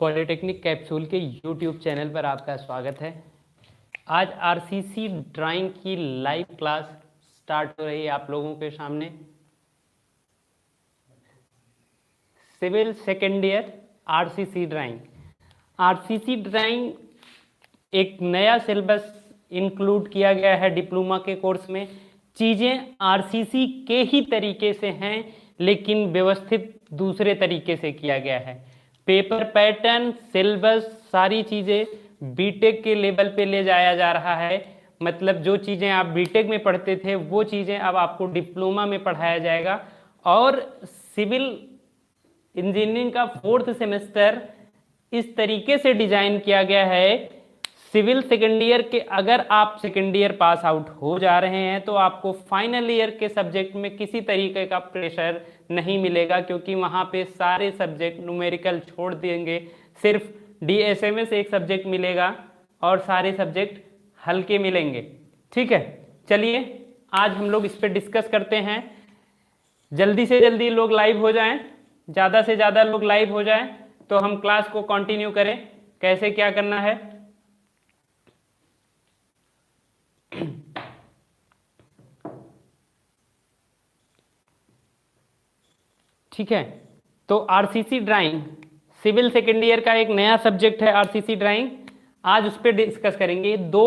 Polytechnic capsule के YouTube channel पर आपका स्वागत है। आज आरसीसी ड्राइंग की लाइव क्लास स्टार्ट हो रही है आप लोगों के सामने। Civil second year RCC drawing. RCC drawing एक नया सिलेबस इंक्लूड किया गया है डिप्लोमा के कोर्स में। चीज़ें आरसीसी के ही तरीके से हैं लेकिन व्यवस्थित दूसरे तरीके से किया गया है। पेपर पैटर्न, सिलेबस, सारी चीज़ें बीटेक के लेवल पे ले जाया जा रहा है। मतलब जो चीज़ें आप बीटेक में पढ़ते थे वो चीज़ें अब आपको डिप्लोमा में पढ़ाया जाएगा। और सिविल इंजीनियरिंग का 4th सेमेस्टर इस तरीके से डिजाइन किया गया है। सिविल सेकेंड ईयर के अगर आप सेकेंड ईयर पास आउट हो जा रहे हैं तो आपको फाइनल ईयर के सब्जेक्ट में किसी तरीके का प्रेशर नहीं मिलेगा, क्योंकि वहाँ पे सारे सब्जेक्ट न्यूमेरिकल छोड़ देंगे। सिर्फ डीएसएमएस एक सब्जेक्ट मिलेगा और सारे सब्जेक्ट हल्के मिलेंगे। ठीक है, चलिए आज हम लोग इस पर डिस्कस करते हैं। जल्दी से जल्दी लोग लाइव हो जाएं, ज़्यादा से ज़्यादा लोग लाइव हो जाएं तो हम क्लास को कंटिन्यू करें। कैसे क्या करना है, ठीक है। तो RCC drawing civil second year का एक नया सब्जेक्ट है आरसीसी ड्राइंग। आज उस पर डिस्कस करेंगे। 2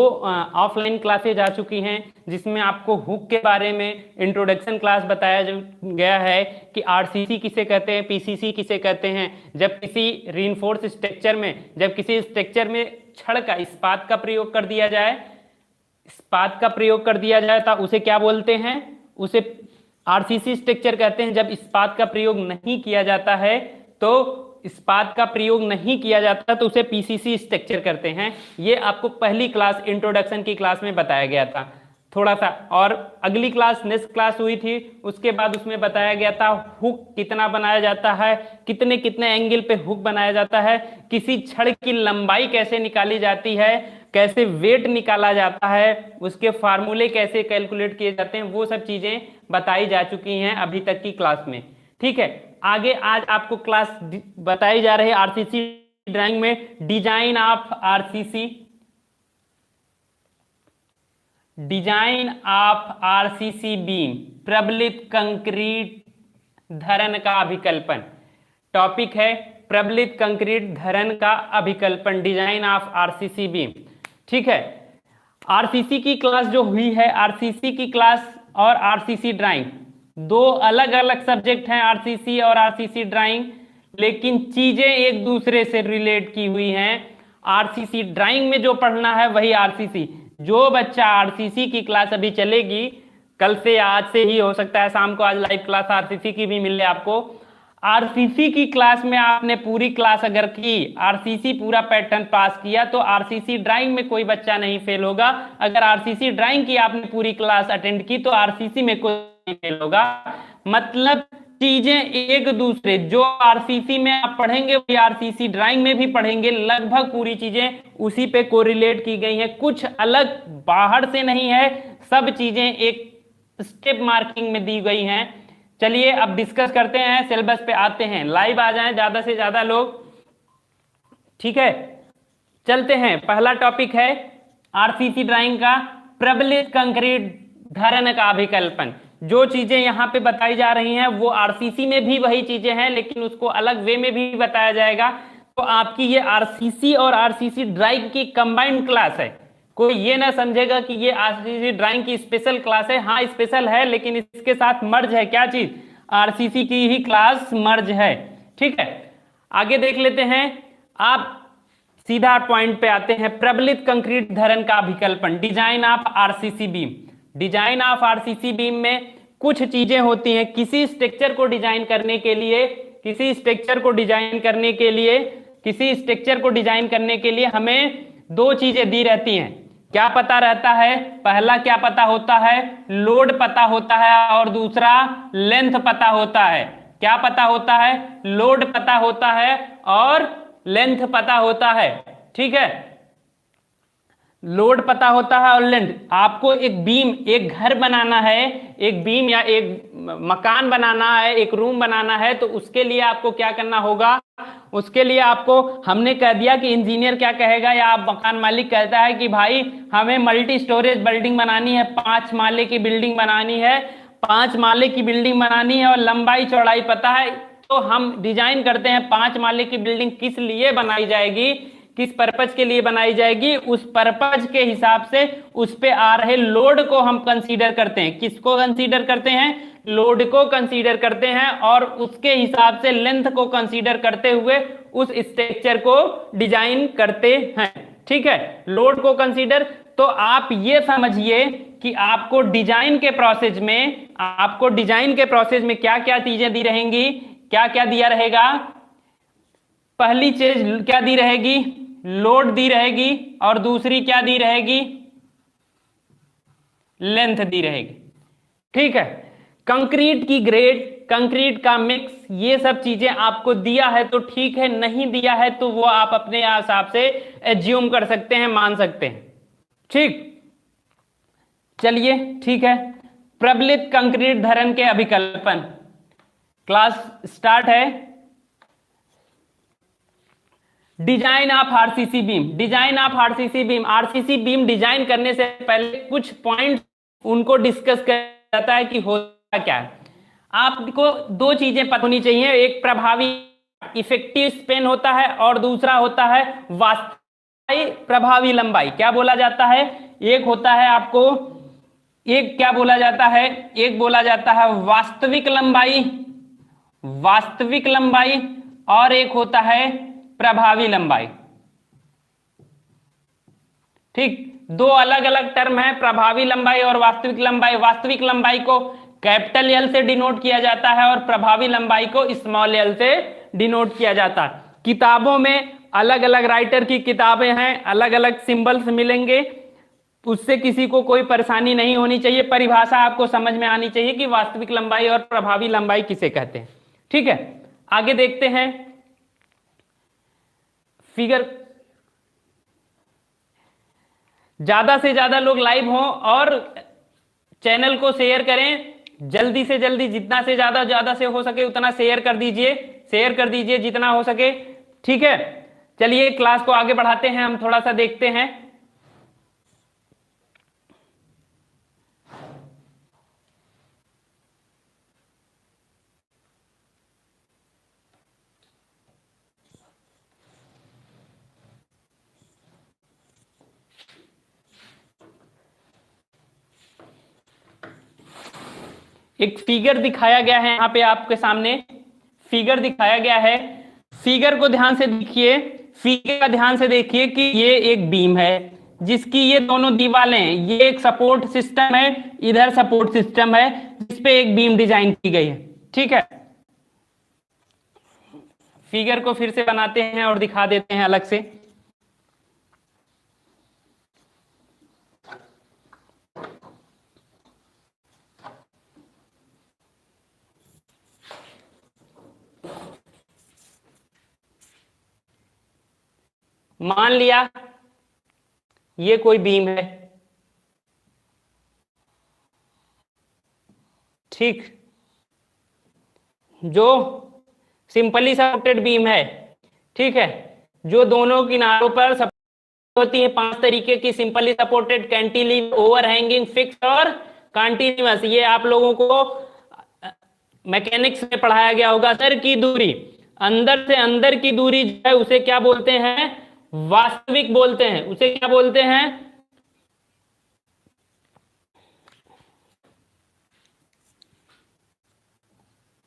ऑफलाइन क्लासेज आ चुकी हैं जिसमें आपको हुक के बारे में इंट्रोडक्शन क्लास बताया गया है कि आरसीसी किसे कहते हैं, पीसीसी किसे कहते हैं। जब किसी रीइंफोर्स स्ट्रक्चर में, जब किसी स्ट्रक्चर में छड़ का, इस्पात का प्रयोग कर दिया जाए, तो उसे क्या बोलते हैं, उसे आरसीसी स्ट्रक्चर कहते हैं। जब इस्पात का प्रयोग नहीं किया जाता है तो उसे पीसीसी स्ट्रक्चर करते हैं। ये आपको पहली क्लास इंट्रोडक्शन की क्लास में बताया गया था थोड़ा सा। और अगली क्लास नेक्स्ट क्लास हुई थी, उसके बाद उसमें बताया गया था हुक कितना बनाया जाता है, कितने कितने एंगल पे हुक बनाया जाता है, किसी छड़ की लंबाई कैसे निकाली जाती है, कैसे वेट निकाला जाता है, उसके फार्मूले कैसे कैलकुलेट किए जाते हैं, वो सब चीजें बताई जा चुकी हैं अभी तक की क्लास में। ठीक है, आगे आज आपको क्लास बताई जा रही है आरसीसी ड्राइंग में डिजाइन ऑफ आरसीसी बीम, प्रबलित कंक्रीट धरन का अभिकल्पन। टॉपिक है प्रबलित कंक्रीट धरन का अभिकल्पन, डिजाइन ऑफ आरसीसी बीम। ठीक है, आरसीसी की क्लास जो हुई है, आरसीसी की क्लास और आरसीसी ड्राइंग 2 अलग अलग सब्जेक्ट हैं, आरसीसी और आरसीसी ड्राइंग, लेकिन चीजें एक दूसरे से रिलेट की हुई हैं। आरसीसी ड्राइंग में जो पढ़ना है वही आरसीसी। जो बच्चा आरसीसी की क्लास अभी चलेगी, कल से, आज से ही हो सकता है शाम को, आज लाइव क्लास आरसीसी की भी मिले आपको। आरसीसी की क्लास में आपने पूरी क्लास अगर की, आरसीसी पूरा पैटर्न पास किया तो आरसीसी ड्राइंग में कोई बच्चा नहीं फेल होगा। अगर आरसीसी ड्राइंग की आपने पूरी क्लास अटेंड की तो आरसीसी में कोई नहीं फेल होगा। मतलब चीजें एक दूसरे, जो आरसीसी में आप पढ़ेंगे वही आरसीसी ड्राइंग में भी पढ़ेंगे। लगभग पूरी चीजें उसी पे कोरिलेट की गई हैं, कुछ अलग बाहर से नहीं है, सब चीजें एक स्टेप मार्किंग में दी गई हैं। चलिए अब डिस्कस करते हैं, सिलेबस पे आते हैं। लाइव आ जाएं ज्यादा से ज्यादा लोग। ठीक है, चलते हैं। पहला टॉपिक है आरसीसी ड्राइंग का प्रबलित कंक्रीट धरन का अभिकल्पन। जो चीजें यहां पे बताई जा रही हैं वो आरसीसी में भी वही चीजें हैं, लेकिन उसको अलग वे में भी बताया जाएगा। तो आपकी ये आरसीसी और आरसीसी ड्राइंग की कंबाइंड क्लास है। कोई ये ना समझेगा कि ये आरसीसी ड्राइंग की स्पेशल क्लास है। हाँ स्पेशल है, लेकिन इसके साथ मर्ज है। क्या चीज? आरसीसी की ही क्लास मर्ज है। ठीक है, आगे देख लेते हैं। आप सीधा पॉइंट पे आते हैं। प्रबलित कंक्रीट धरन का अभिकल्पन, design of RCC beam. Design of RCC beam में कुछ चीजें होती हैं। किसी स्ट्रक्चर को डिजाइन करने के लिए हमें 2 चीजें दी रहती हैं। क्या पता रहता है? पहला क्या पता होता है? लोड पता होता है, और दूसरा लेंथ पता होता है। क्या पता होता है? लोड पता होता है और लेंथ पता होता है। ठीक है, लोड पता होता है और लेंथ। आपको एक बीम, एक घर बनाना है, एक बीम या एक मकान बनाना है, एक रूम बनाना है, तो उसके लिए आपको क्या करना होगा, उसके लिए आपको हमने कह दिया कि इंजीनियर क्या कहेगा या आप मकान मालिक कहता है कि भाई हमें मल्टी स्टोरेज बिल्डिंग बनानी है, 5 माले की बिल्डिंग बनानी है, 5 माले की बिल्डिंग बनानी है और लंबाई चौड़ाई पता है, तो हम डिजाइन करते हैं 5 माले की बिल्डिंग किस लिए बनाई जाएगी, किस पर्पज के लिए बनाई जाएगी, उस पर्पज के हिसाब से उस पे आ रहे लोड को हम कंसीडर करते हैं। किसको कंसीडर करते हैं, लोड को कंसीडर करते हैं, और उसके हिसाब से लेंथ को कंसीडर करते हुए उस स्ट्रक्चर को डिजाइन करते हैं। ठीक है, लोड को कंसीडर। तो आप ये समझिए कि आपको डिजाइन के प्रोसेस में, आपको डिजाइन के प्रोसेस में क्या क्या चीजें दी रहेंगी, क्या क्या दिया रहेगा। पहली चीज क्या दी रहेगी, लोड दी रहेगी, और दूसरी क्या दी रहेगी, लेंथ दी रहेगी। ठीक है, कंक्रीट की ग्रेड, कंक्रीट का मिक्स, ये सब चीजें आपको दिया है तो ठीक है, नहीं दिया है तो वो आप अपने हिसाब से एज्यूम कर सकते हैं, मान सकते हैं। ठीक, चलिए ठीक है। प्रबलित कंक्रीट धरन के अभिकल्पन, क्लास स्टार्ट है। Design of RCC beam, design of RCC beam, RCC beam design करने से पहले कुछ पॉइंट उनको डिस्कस किया जाता है कि होता क्या है। आपको 2 चीजें पता होनी चाहिए, एक प्रभावी इफेक्टिव स्पेन होता है और दूसरा होता है वास्तविक प्रभावी लंबाई। क्या बोला जाता है, एक होता है आपको, एक क्या बोला जाता है, एक बोला जाता है वास्तविक लंबाई, वास्तविक लंबाई, और एक होता है प्रभावी लंबाई। ठीक, 2 अलग अलग टर्म है, प्रभावी लंबाई और वास्तविक लंबाई। वास्तविक लंबाई को कैपिटल एल से डिनोट किया जाता है और प्रभावी लंबाई को स्मॉल एल से डिनोट किया जाता है। किताबों में अलग अलग राइटर की किताबें हैं, अलग अलग सिंबल्स मिलेंगे, उससे किसी को कोई परेशानी नहीं होनी चाहिए। परिभाषा आपको समझ में आनी चाहिए कि वास्तविक लंबाई और प्रभावी लंबाई किसे कहते हैं। ठीक है, आगे देखते हैं फिगर। ज्यादा से ज्यादा लोग लाइव हों और चैनल को शेयर करें, जल्दी से जल्दी, जितना से ज्यादा से हो सके उतना शेयर कर दीजिए, शेयर कर दीजिए जितना हो सके। ठीक है, चलिए क्लास को आगे बढ़ाते हैं, हम थोड़ा सा देखते हैं। एक फिगर दिखाया गया है यहां पे आपके सामने, फिगर दिखाया गया है। फिगर को ध्यान से देखिए, फिगर का ध्यान से देखिए कि ये एक बीम है जिसकी ये दोनों दीवारें हैं, ये एक सपोर्ट सिस्टम है, इधर सपोर्ट सिस्टम है जिसपे एक बीम डिजाइन की गई है। ठीक है, फिगर को फिर से बनाते हैं और दिखा देते हैं अलग से। मान लिया ये कोई बीम है, ठीक, जो सिंपली सपोर्टेड बीम है। ठीक है, जो दोनों किनारों पर सपोर्ट होती है 5 तरीके की, simply supported, cantilever, overhanging, fix और कंटीन्यूअस। ये आप लोगों को मैकेनिक्स में पढ़ाया गया होगा। अंदर की दूरी, अंदर से अंदर की दूरी जो है उसे क्या बोलते हैं, वास्तविक बोलते हैं। उसे क्या बोलते हैं,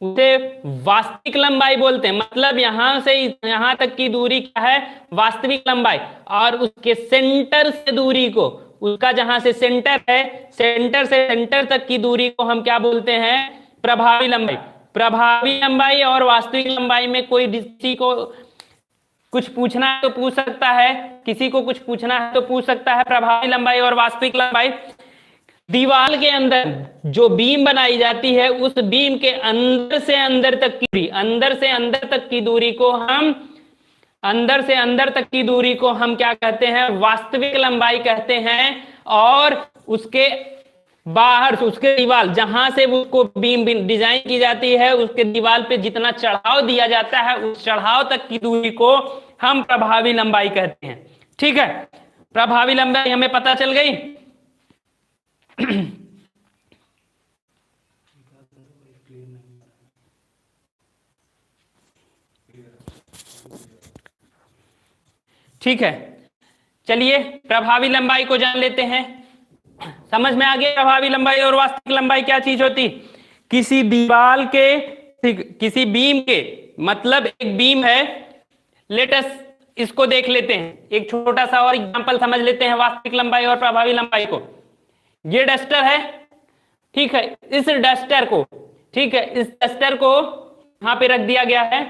उसे वास्तविक लंबाई बोलते हैं। मतलब यहां से यहां तक की दूरी क्या है, वास्तविक लंबाई, और उसके सेंटर से दूरी को, उसका जहां से सेंटर है, सेंटर से सेंटर तक की दूरी को हम क्या बोलते हैं, प्रभावी लंबाई। प्रभावी लंबाई और वास्तविक लंबाई में कोई किसी को कुछ पूछना है तो पूछ सकता है, किसी को कुछ पूछना है तो पूछ सकता है। प्रभावी लंबाई और वास्तविक लंबाई, दीवार के अंदर जो बीम बनाई जाती है उस बीम के अंदर से अंदर तक की दूरी, अंदर से अंदर तक की दूरी को हम अंदर से अंदर तक की दूरी को हम क्या कहते हैं, वास्तविक लंबाई कहते हैं। और उसके बाहर उसके दीवार जहां से उसको बीम डिजाइन की जाती है, उसके दीवार पे जितना चढ़ाव दिया जाता है, उस चढ़ाव तक की दूरी को हम प्रभावी लंबाई कहते हैं। ठीक है, प्रभावी लंबाई हमें पता चल गई। ठीक है, चलिए प्रभावी लंबाई को जान लेते हैं। समझ में आ गया प्रभावी लंबाई और वास्तविक लंबाई क्या चीज होती। किसी दीवार के, किसी बीम के, मतलब एक बीम है, लेटस इसको देख लेते हैं, एक छोटा सा और एग्जांपल समझ लेते हैं वास्तविक लंबाई और प्रभावी लंबाई को। ये डस्टर है, ठीक है, इस डस्टर को, ठीक है, इस डस्टर को यहां पे रख दिया गया है,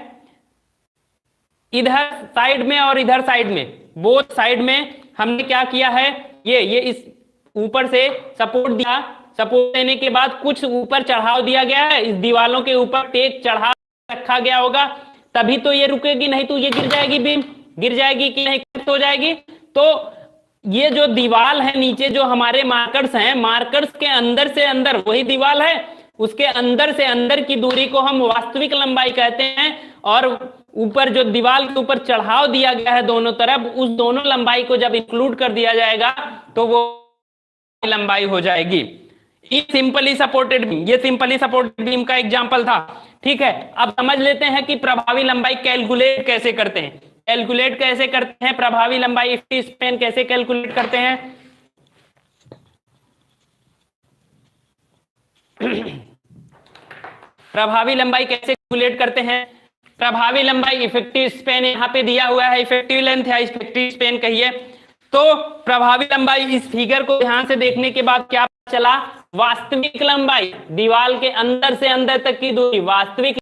इधर साइड में और इधर साइड में, बोथ साइड में हमने क्या किया है, ये इस ऊपर से सपोर्ट दिया, सपोर्ट देने के बाद कुछ ऊपर चढ़ाव दिया गया है, इस दीवालों के ऊपर टेक चढ़ा रखा गया होगा, तभी तो ये रुकेगी, नहीं तो ये गिर जाएगी, बीम गिर जाएगी कि नहीं, हो जाएगी। तो ये जो दीवाल है नीचे, जो हमारे मार्कर्स हैं, मार्कर्स के अंदर से अंदर वही दीवाल है, उसके अंदर से अंदर की दूरी को हम वास्तविक लंबाई कहते हैं। और ऊपर जो दीवाल के ऊपर चढ़ाव दिया गया है दोनों तरफ, उस दोनों लंबाई को जब इंक्लूड कर दिया जाएगा तो वो लंबाई हो जाएगी। ये सिंपली सपोर्टेड बीम, ये सिंपली सपोर्टेड बीम का एग्जांपल था। ठीक है, अब समझ लेते हैं कि प्रभावी लंबाई कैलकुलेट कैसे करते हैं। कैलकुलेट कैसे करते हैं प्रभावी लंबाई, इफ्टी स्पैन कैसे कैलकुलेट करते हैं। प्रभावी लंबाई कैसे कैलकुलेट करते हैं। प्रभावी लंबाई इफेक्टिव स्पैन यहां पे दिया हुआ है, इफेक्टिव लेंथ या इफेक्टिव स्पैन कहिए। तो प्रभावी लंबाई, इस फिगर को ध्यान से देखने के बाद क्या चला, वास्तविक लंबाई, दीवार के अंदर से अंदर तक की दूरी, वास्तविक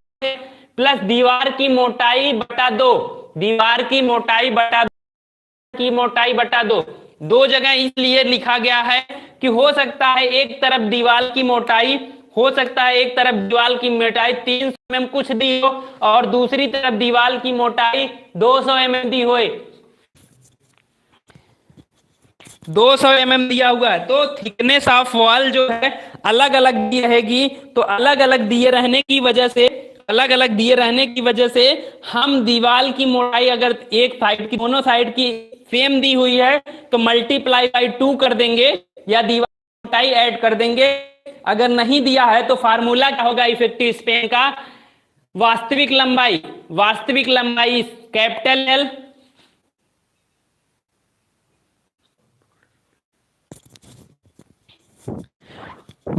प्लस दीवार की मोटाई बटा 2, दीवार की मोटाई बटा की मोटाई बटा 2। दो जगह इसलिए लिखा गया है कि हो सकता है एक तरफ दीवार की मोटाई, हो सकता है एक तरफ दीवार की मोटाई 300 mm कुछ दी हो और दूसरी तरफ दीवार की मोटाई 200 mm दी हो। 200 mm दिया हुआ है, तो थिकनेस ऑफ वॉल जो है अलग अलग दी रहेगी। तो अलग अलग दिए रहने की वजह से, अलग अलग दिए रहने की वजह से हम दीवार की मोटाई अगर एक साइड की, दोनों साइड की सेम दी हुई है तो मल्टीप्लाई बाई 2 कर देंगे या दीवार की मोटाई ऐड कर देंगे। अगर नहीं दिया है तो फार्मूला क्या होगा इफेक्टिव स्पैन का, वास्तविक लंबाई, वास्तविक लंबाई कैपिटल एल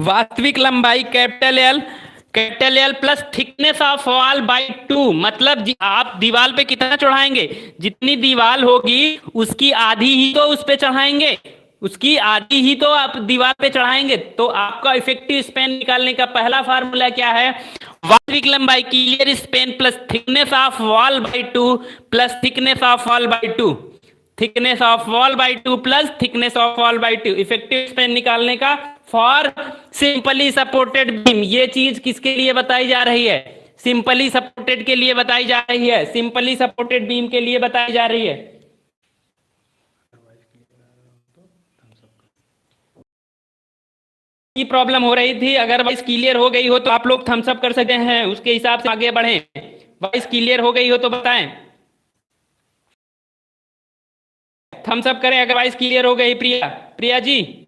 वास्तविक लंबाई capital L plus thickness of wall by 2। मतलब आप दीवार पे कितना चढ़ाएंगे, जितनी दीवार होगी उसकी आधी ही तो उस पे चढ़ाएंगे, उसकी आधी ही तो आप दीवार पे चढ़ाएंगे। तो आपका इफेक्टिव स्पैन निकालने का पहला फार्मूला क्या है, वास्तविक लंबाई clear span plus thickness of wall by 2 plus thickness of wall by 2, thickness of wall by 2 plus thickness of wall by 2, effective span निकालने का फॉर सिंपली सपोर्टेड बीम। ये चीज किसके लिए बताई जा रही है, सिंपली सपोर्टेड के लिए बताई जा रही है, सिंपली सपोर्टेड बीम के लिए बताई जा रही है। की प्रॉब्लम हो रही थी, अगर वॉइस क्लियर हो गई हो तो आप लोग थम्स अप कर सकते हैं, उसके हिसाब से आगे बढ़ें। वॉइस क्लियर हो गई हो तो बताएं, थम्स अप करें अगर वॉइस क्लियर हो गई। प्रिया, प्रिया जी,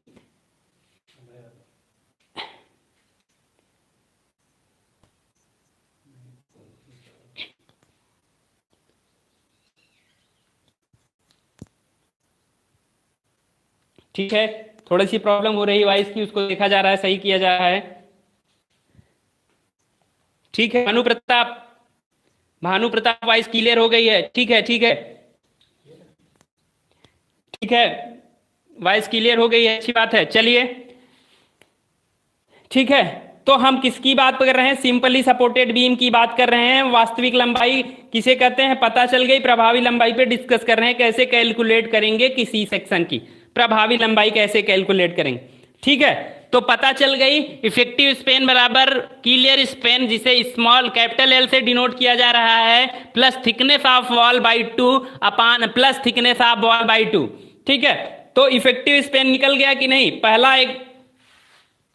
ठीक है, थोड़ी सी प्रॉब्लम हो रही है वॉइस की, उसको देखा जा रहा है, सही किया जा रहा है। ठीक है, भानु प्रताप, भानु प्रताप वॉइस क्लियर हो गई है, ठीक है, ठीक है, ठीक है, वॉइस क्लियर हो गई है, अच्छी बात है। चलिए, ठीक है, तो हम किसकी बात कर रहे हैं, सिंपली सपोर्टेड बीम की बात कर रहे हैं। वास्तविक लंबाई किसे कहते हैं पता चल गई, प्रभावी लंबाई पे डिस्कस कर रहे हैं, कैसे कैलकुलेट करेंगे किसी सेक्शन की प्रभावी लंबाई कैसे कैलकुलेट करेंगे। ठीक है, तो पता चल गई इफेक्टिव स्पेन बराबर क्लियर स्पेन, जिसे स्मॉल कैपिटल एल से डिनोट किया जा रहा है, plus thickness of wall by 2 upon plus thickness of wall by 2। ठीक है, तो इफेक्टिव स्पेन निकल गया कि नहीं? पहला एक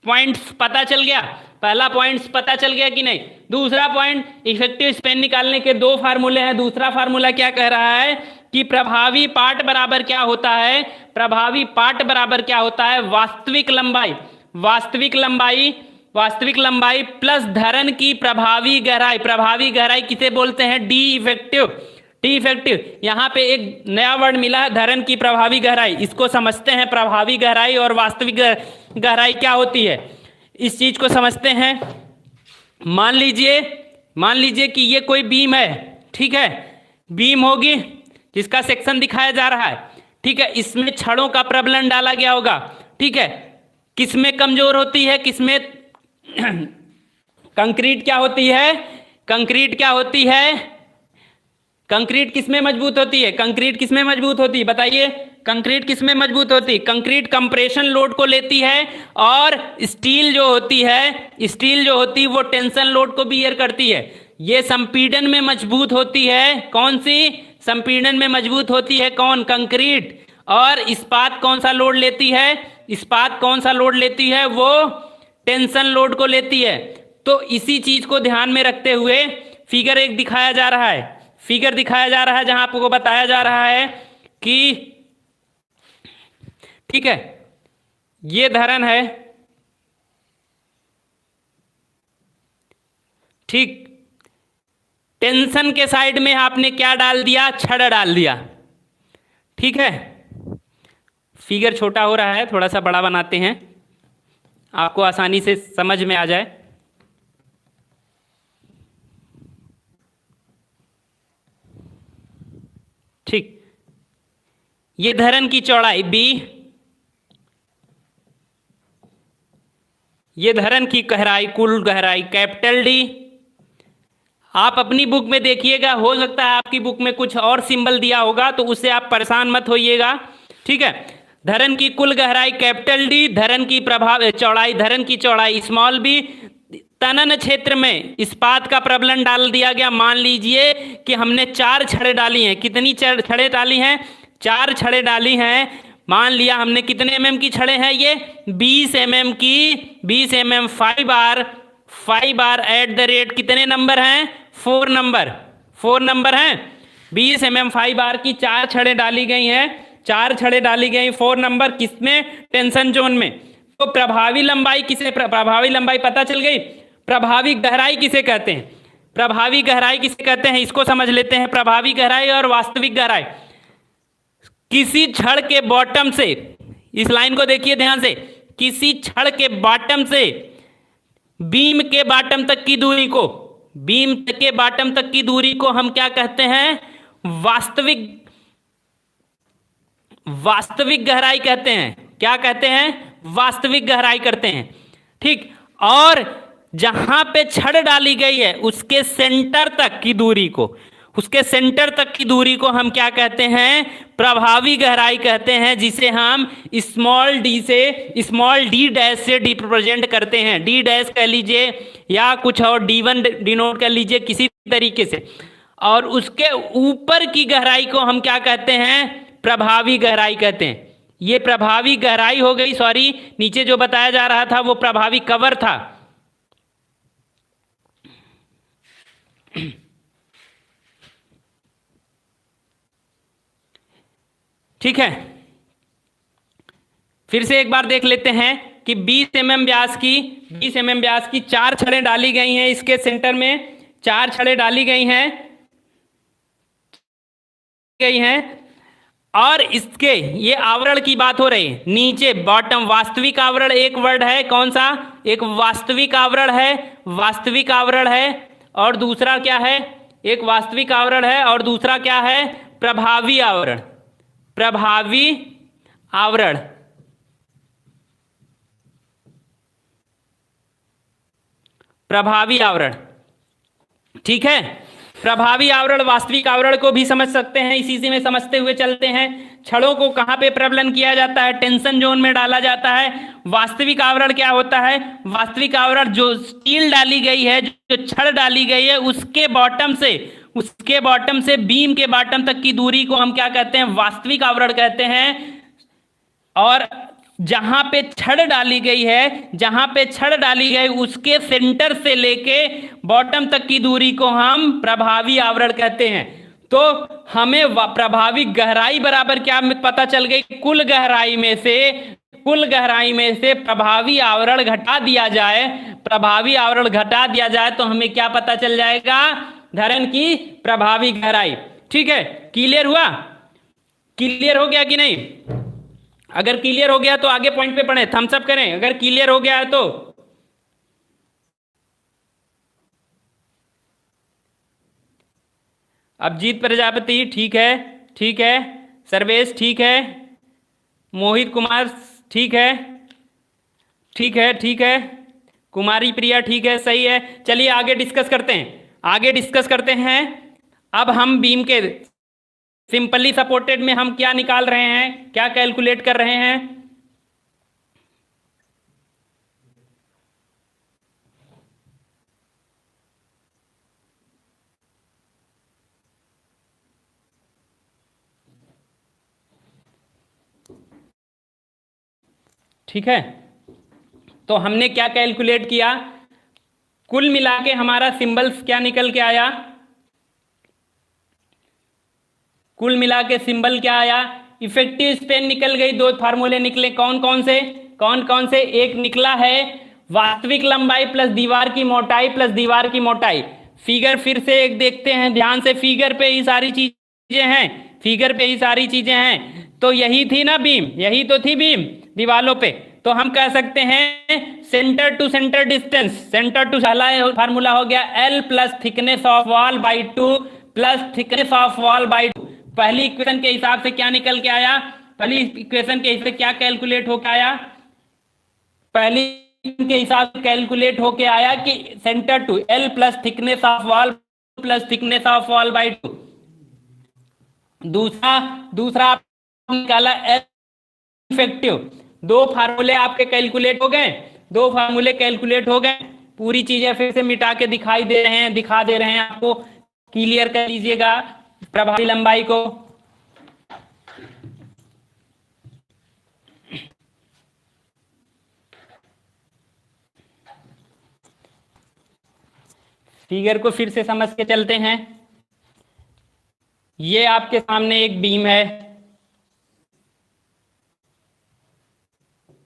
पॉइंट पता चल गया, पहला पॉइंट पता चल गया कि नहीं? दूसरा पॉइंट, इफेक्टिव स्पेन निकालने के दो फार्मूले हैं। दूसरा फार्मूला क्या कह रहा है कि प्रभावी पार्ट बराबर क्या होता है? प्रभावी पार्ट बराबर क्या होता है? वास्तविक लंबाई, वास्तविक लंबाई, वास्तविक लंबाई प्लस धरन की प्रभावी गहराई। प्रभावी गहराई किसे बोलते हैं? D effective, D effective. यहां पे एक नया वर्ड मिला है, धरन की प्रभावी गहराई। इसको समझते हैं, प्रभावी गहराई और वास्तविक गहराई क्या होती है, इस चीज को समझते हैं। मान लीजिए कि ये कोई बीम है, ठीक है, बीम होगी जिसका सेक्शन दिखाया जा रहा है, ठीक है, इसमें छड़ों का प्रबलन डाला गया होगा, ठीक है। किसमें कमजोर होती है, किसमें कंक्रीट क्या होती है? कंक्रीट क्या होती है? कंक्रीट किसमें मजबूत होती है? कंक्रीट किसमें मजबूत होती है? बताइए, कंक्रीट किसमें मजबूत होती है? कंक्रीट कंप्रेशन लोड को लेती है, और स्टील जो होती है, स्टील जो होती है वो टेंशन लोड को बियर करती है। ये संपीड़न में मजबूत होती है। कौन सी? संपीड़न में मजबूत होती है कौन? कंक्रीट। और इस्पात कौन सा लोड लेती है? इस्पात कौन सा लोड लेती है? वो टेंशन लोड को लेती है। तो इसी चीज को ध्यान में रखते हुए फिगर एक दिखाया जा रहा है, फिगर दिखाया जा रहा है जहां आपको बताया जा रहा है कि, ठीक है, ये धरन है, ठीक, टेंशन के साइड में आपने क्या डाल दिया? छड़ डाल दिया, ठीक है। फिगर छोटा हो रहा है, थोड़ा सा बड़ा बनाते हैं, आपको आसानी से समझ में आ जाए। ठीक, ये धरन की चौड़ाई बी, ये धरन की गहराई, कुल गहराई कैपिटल डी। आप अपनी बुक में देखिएगा, हो सकता है आपकी बुक में कुछ और सिंबल दिया होगा, तो उससे आप परेशान मत होइएगा, ठीक है। धरन की कुल गहराई कैपिटल डी, धरन की प्रभाव चौड़ाई, धरन की चौड़ाई स्मॉल बी। तनन क्षेत्र में इस्पात का प्रबलन डाल दिया गया। मान लीजिए कि हमने 4 छड़ें डाली हैं। कितनी छड़ें डाली हैं? 4 छड़ें डाली हैं। मान लिया हमने कितने mm की छड़ें हैं? ये 20 mm की, 20 mm 5 bar at the rate कितने नंबर हैं? 4 नंबर, 4 नंबर हैं। 20 mm 5 बार की 4 छड़ें डाली गई हैं, 4 छड़ें डाली गई 4 नंबर, किसमें? टेंशन जोन में। तो प्रभावी लंबाई किसे? प्रभावी लंबाई पता चल गई। प्रभावी गहराई किसे कहते हैं? प्रभावी गहराई किसे कहते हैं, इसको समझ लेते हैं। प्रभावी गहराई और वास्तविक गहराई, किसी छड़ के बॉटम से, इस लाइन को देखिए ध्यान से, किसी छड़ के बॉटम से बीम के बॉटम तक की दूरी को, बीम के बॉटम तक की दूरी को हम क्या कहते हैं? वास्तविक गहराई कहते हैं। क्या कहते हैं? वास्तविक गहराई करते हैं, ठीक। और जहां पे छड़ डाली गई है उसके सेंटर तक की दूरी को, उसके सेंटर तक की दूरी को हम क्या कहते हैं? प्रभावी गहराई कहते हैं, जिसे हम स्मॉल डी से, स्मॉल डी डैश से रिप्रेजेंट करते हैं। डी डैश कह लीजिए या कुछ और, D1 डिनोट कर लीजिए किसी तरीके से। और उसके ऊपर की गहराई को हम क्या कहते हैं? प्रभावी गहराई कहते हैं। ये प्रभावी गहराई हो गई, सॉरी, नीचे जो बताया जा रहा था वो प्रभावी कवर था। ठीक है, फिर से एक बार देख लेते हैं कि 20 mm व्यास की, 20 mm व्यास की 4 छड़ें डाली गई हैं। इसके सेंटर में 4 छड़ें डाली गई हैं, और इसके ये आवरण की बात हो रही है। नीचे बॉटम वास्तविक आवरण एक वर्ड है, कौन सा? एक वास्तविक आवरण है, वास्तविक आवरण है। और दूसरा क्या है? एक वास्तविक आवरण है, और दूसरा क्या है? प्रभावी आवरण, प्रभावी आवरण, प्रभावी आवरण, ठीक है। प्रभावी आवरण वास्तविक आवरण को भी समझ सकते हैं, इसी में समझते हुए चलते हैं। छड़ों को कहाँ पे प्रबलन किया जाता है? टेंशन जोन में डाला जाता है। वास्तविक आवरण क्या होता है? वास्तविक आवरण जो स्टील डाली गई है, जो छड़ डाली गई है, उसके बॉटम से बीम के बॉटम तक की दूरी को हम क्या कहते हैं? वास्तविक आवरण कहते हैं। और जहां पे छड़ डाली गई है, उसके सेंटर से लेके बॉटम तक की दूरी को हम प्रभावी आवरण कहते हैं। तो हमें प्रभावी गहराई बराबर क्या पता चल गई? कुल गहराई में से प्रभावी आवरण घटा दिया जाए तो हमें क्या पता चल जाएगा? धरन की प्रभावी गहराई। ठीक है, क्लियर हुआ? क्लियर हो गया कि नहीं? अगर क्लियर हो गया तो आगे पॉइंट पे पढ़े, थम्स अप करें अगर क्लियर हो गया है तो। अभिजीत प्रजापति ठीक है। सर्वेश ठीक है। मोहित कुमार ठीक है। कुमारी प्रिया ठीक है, सही है। चलिए आगे डिस्कस करते हैं। अब हम बीम के सिंपली सपोर्टेड में हम क्या निकाल रहे हैं, क्या कैलकुलेट कर रहे हैं? ठीक है, तो हमने क्या कैलकुलेट किया? कुल मिला के हमारा सिंबल्स क्या निकल के आया? कुल मिला के सिंबल क्या आया? इफेक्टिव स्पेन निकल गई। दो फार्मूले निकले, कौन कौन से? एक निकला है वास्तविक लंबाई प्लस दीवार की मोटाई। फिगर फिर से एक देखते हैं ध्यान से, फिगर पे ही सारी चीजें हैं। तो यही थी ना बीम, यही तो थी बीम दीवालों पे। तो हम कह सकते हैं centre to centre distance, formula हो गया L plus thickness of wall by 2 plus thickness of wall by 2। पहली इक्वेशन के हिसाब से क्या निकल के आया? पहली इक्वेशन के हिसाब से क्या कैलकुलेट होकर आया? पहली के हिसाब से कैलकुलेट होके आया कि centre to L plus thickness of wall by 2। दूसरा निकाला L इफेक्टिव। दो फार्मूले आपके कैलकुलेट हो गए। पूरी चीजें फिर से मिटा के दिखा दे रहे हैं आपको। क्लियर कर लीजिएगा प्रभावी लंबाई को। फिगर को फिर से समझ के चलते हैं। ये आपके सामने एक बीम है,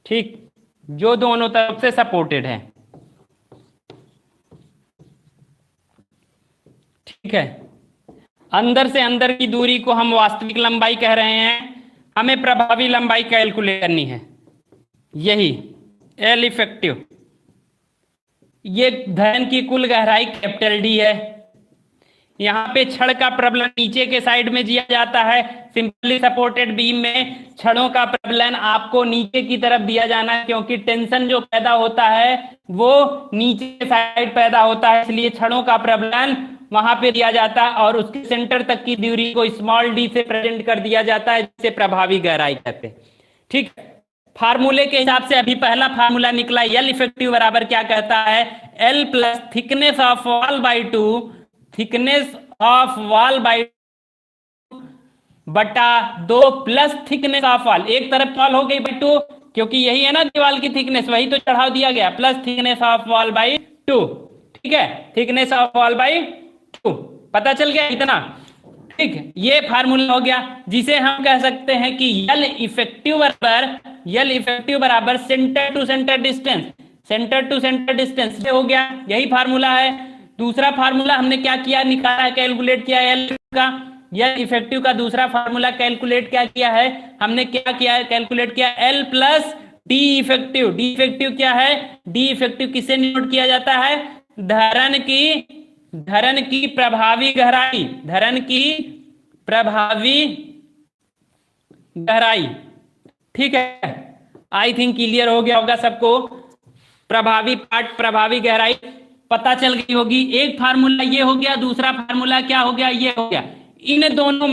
ठीक, जो दोनों तरफ से सपोर्टेड है। ठीक है, अंदर से अंदर की दूरी को हम वास्तविक लंबाई कह रहे हैं। हमें प्रभावी लंबाई कैलकुलेट करनी है, यही L इफेक्टिव। ये धरन की कुल गहराई कैपिटल D है। यहाँ पे छड़ का प्रबलन नीचे के साइड में दिया जाता है। सिंपली सपोर्टेड बीम में छड़ों का प्रबलन आपको नीचे की तरफ दिया जाना है, क्योंकि टेंशन जो पैदा होता है वो नीचे साइड पैदा होता है, इसलिए छड़ों का प्रबलन वहां पे दिया जाता है और उसके सेंटर तक की दूरी को स्मॉल d से प्रेजेंट कर दिया जाता है, जिसे प्रभावी गहराई कहते हैं। ठीक, फार्मूले के हिसाब से अभी पहला फार्मूला निकला L इफेक्टिव बराबर क्या कहता है? L plus thickness of wall by 2 बटा 2 प्लस थिकनेस ऑफ वॉल। एक तरफ वॉल हो गई बाई 2, क्योंकि यही है ना दीवार की थिकनेस, वही तो चढ़ाव दिया गया, plus thickness of wall by 2। ठीक है, थिकनेस ऑफ वॉल बाई 2 पता चल गया इतना। ठीक, ये फार्मूला हो गया, जिसे हम कह सकते हैं कि L इफेक्टिव बराबर सेंटर टू सेंटर डिस्टेंस हो गया, यही फार्मूला है। दूसरा फार्मूला हमने क्या किया, निकाला है, कैलकुलेट किया है L इफेक्टिव का दूसरा फार्मूला कैलकुलेट क्या किया है हमने, क्या किया है, कैलकुलेट किया L plus D effective. D effective क्या है? डी इफेक्टिव किसे नोट किया जाता है? धरन की प्रभावी गहराई। ठीक है, आई थिंक क्लियर हो गया होगा सबको। प्रभावी गहराई पता चल गई होगी। एक फार्मूला ये हो गया, दूसरा फार्मूला क्या हो गया, ये हो गया। इन दोनों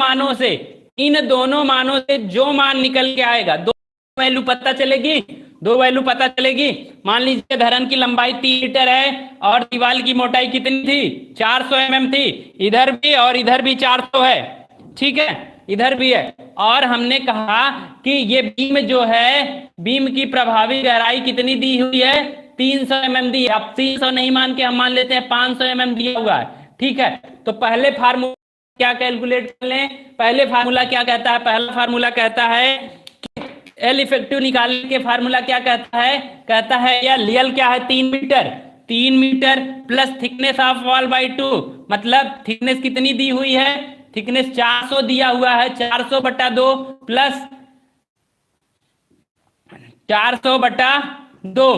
मानों से जो मान निकल के आएगा, दो वैल्यू पता चलेगी, दो वैल्यू पता चलेगी। मान लीजिए धरन की लंबाई 3 मीटर है और दीवार की मोटाई कितनी थी, 400 mm थी। इधर भी और इधर भी 400 है, ठीक है, इधर भी है। और हमने कहा कि ये बीम जो है, बीम की प्रभावी गहराई कितनी दी हुई है, 300 mm दी है। अब 300 नहीं मान के हम मान लेते हैं 500 mm दिया हुआ है, ठीक है। तो पहले फार्मूला क्या कैलकुलेट कर लें, पहले फार्मूला क्या कहता है, पहला फार्मूला कहता है एल इफेक्टिव निकालने के फार्मूला क्या कहता है एल क्या है, 3 metre, 3 metre plus thickness of wall by 2, मतलब थिकनेस कितनी दी हुई है, थिकनेस 400 दिया हुआ है, 400 बटा 2 प्लस 400 बटा 2,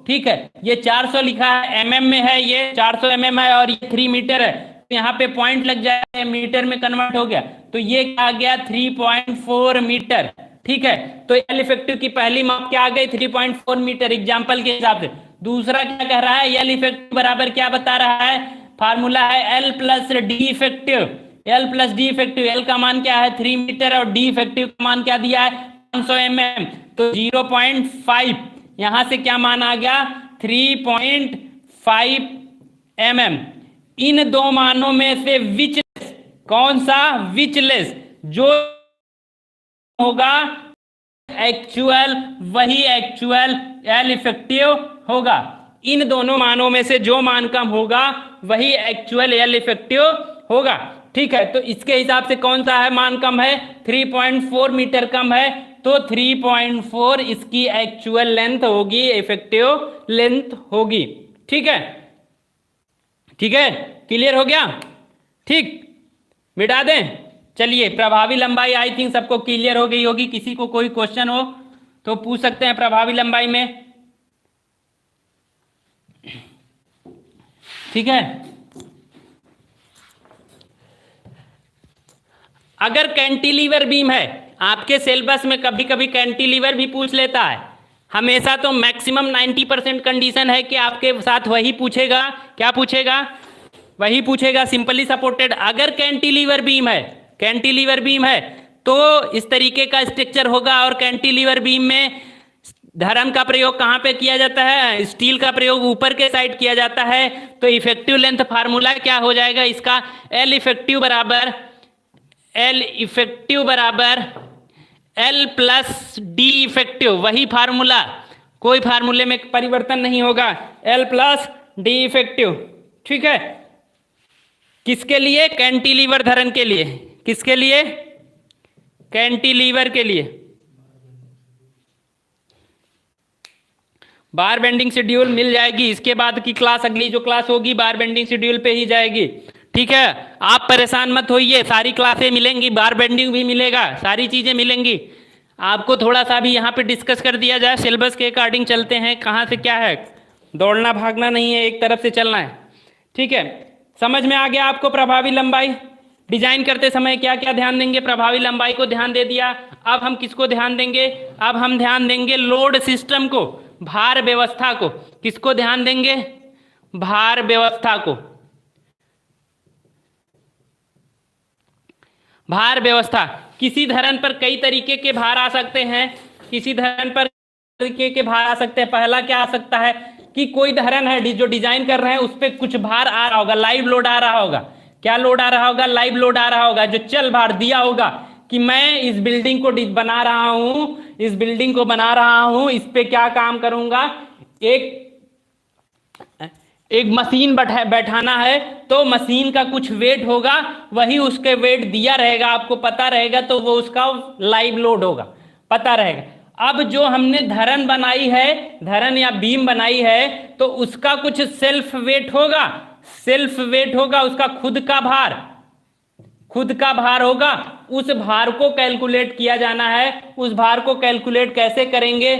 ठीक है। ये 400 लिखा है, mm में है, ये 400 mm है और ये 3 मीटर है, तो यहाँ पे पॉइंट लग जाएगा, मीटर में कन्वर्ट हो गया, तो ये क्या आ गया 3.4 मीटर, ठीक है। तो एल इफेक्टिव की पहली माप क्या आ गई, 3.4 मीटर एग्जाम्पल के हिसाब से। दूसरा क्या कह रहा है, एल इफेक्टिव बराबर क्या बता रहा है, फार्मूला है L plus D effective, L plus D effective, L का मान क्या है 3 मीटर और डी इफेक्टिव का मान क्या दिया है 500 mm, तो 0.5, यहां से क्या मान आ गया 3.5 mm। इन दो मानों में से विचलेस, कौन सा विचलेस, जो होगा एक्चुअल, वही एक्चुअल एल इफेक्टिव होगा। इन दोनों मानों में से जो मान कम होगा वही एक्चुअल एल इफेक्टिव होगा, ठीक है। तो इसके हिसाब से कौन सा है मान कम है, 3.4 मीटर कम है, तो 3.4 इसकी एक्चुअल लेंथ होगी, इफेक्टिव लेंथ होगी, ठीक है, ठीक है, क्लियर हो गया, ठीक, मिटा दें। चलिए प्रभावी लंबाई आई थिंक सबको क्लियर हो गई होगी, किसी को कोई क्वेश्चन हो तो पूछ सकते हैं प्रभावी लंबाई में, ठीक है। अगर कैंटिलीवर बीम है, आपके सिलेबस में कभी कभी कैंटिलीवर भी पूछ लेता है, हमेशा तो मैक्सिमम 90% कंडीशन है कि आपके साथ वही पूछेगा, क्या पूछेगा, वही पूछेगा सिंपली सपोर्टेड। अगर कैंटिलीवर बीम है, कैंटिलीवर बीम है तो इस तरीके का स्ट्रक्चर होगा, और कैंटिलीवर बीम में धरन का प्रयोग कहां पे किया जाता है, स्टील का प्रयोग ऊपर के साइड किया जाता है। तो इफेक्टिव लेंथ फार्मूला क्या हो जाएगा इसका, एल इफेक्टिव बराबर एल प्लस डी इफेक्टिव, वही फार्मूला, कोई फार्मूले में परिवर्तन नहीं होगा, एल प्लस डी इफेक्टिव, ठीक है। किसके लिए, कैंटिलीवर धरन के लिए, किसके लिए, कैंटिलीवर के लिए। बार बेंडिंग शेड्यूल मिल जाएगी, इसके बाद की क्लास, अगली जो क्लास होगी बार बेंडिंग शेड्यूल पे ही जाएगी, ठीक है। आप परेशान मत होइए, सारी क्लासें मिलेंगी, बार बेंडिंग भी मिलेगा, सारी चीजें मिलेंगी। आपको थोड़ा सा भी यहाँ पे डिस्कस कर दिया जाए, सिलेबस के अकॉर्डिंग चलते हैं, कहाँ से क्या है, दौड़ना भागना नहीं है, एक तरफ से चलना है, ठीक है। समझ में आ गया आपको प्रभावी लंबाई, डिजाइन करते समय क्या क्या ध्यान देंगे, प्रभावी लंबाई को ध्यान दे दिया। अब हम किसको ध्यान देंगे, अब हम ध्यान देंगे लोड सिस्टम को, भार व्यवस्था को। किसको ध्यान देंगे, भार व्यवस्था को। भार व्यवस्था, किसी धरन पर कई तरीके के भार आ सकते हैं, किसी धरन पर तरीके के भार आ सकते हैं। पहला क्या आ सकता है कि कोई धरन है जो डिजाइन कर रहे हैं, उस पर कुछ भार आ रहा होगा, लाइव लोड आ रहा होगा। क्या लोड आ रहा होगा, लाइव लोड आ रहा होगा, जो चल भार दिया होगा कि मैं इस बिल्डिंग को बना रहा हूं, इस बिल्डिंग को बना रहा हूं, इस पे क्या काम करूंगा, एक मशीन बैठाना है, तो मशीन का कुछ वेट होगा, वही उसके वेट दिया रहेगा, आपको पता रहेगा, तो वो उसका लाइव लोड होगा, पता रहेगा। अब जो हमने धरन बनाई है, धरन या बीम बनाई है, तो उसका कुछ सेल्फ वेट होगा, सेल्फ वेट होगा, उसका खुद का भार, खुद का भार होगा। उस भार को कैलकुलेट किया जाना है। उस भार को कैलकुलेट कैसे करेंगे,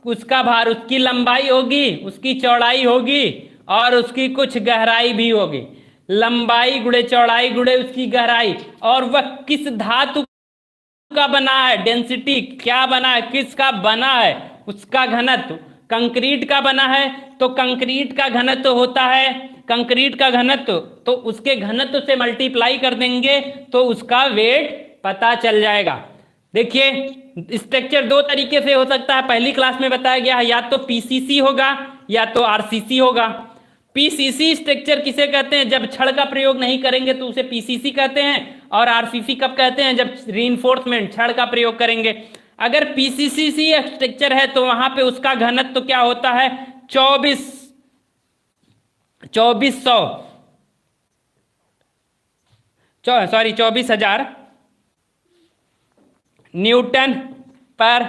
उसका भार, उसकी लंबाई होगी, उसकी चौड़ाई होगी और उसकी कुछ गहराई भी होगी। लंबाई गुणे चौड़ाई गुणे उसकी गहराई, और वह किस धातु का बना है, डेंसिटी क्या बना है, किसका बना है, उसका घनत्व। कंक्रीट का बना है तो कंक्रीट का घनत्व होता है कंक्रीट का घनत्व, तो उसके घनत्व से मल्टीप्लाई कर देंगे तो उसका वेट पता चल जाएगा। देखिए स्ट्रक्चर दो तरीके से हो सकता है, पहली क्लास में बताया गया है, या तो पीसीसी होगा या तो आरसीसी होगा। पीसीसी स्ट्रक्चर किसे कहते हैं? जब छड़ का प्रयोग नहीं करेंगे तो उसे पीसीसी कहते हैं, और आरसीसी कब कहते हैं? जब रीइंफोर्समेंट छड़ का प्रयोग करेंगे। अगर पीसीसी स्ट्रक्चर है तो वहां पे उसका घनत्व तो क्या होता है? 24,000 न्यूटन पर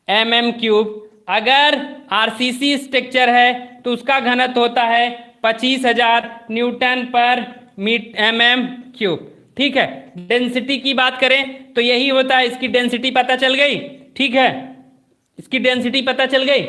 mm क्यूब। अगर आरसीसी स्ट्रक्चर है तो उसका घनत्व होता है 25,000 न्यूटन पर mm क्यूब। ठीक है, डेंसिटी की बात करें तो यही होता है, इसकी डेंसिटी पता चल गई। ठीक है, इसकी डेंसिटी पता चल गई।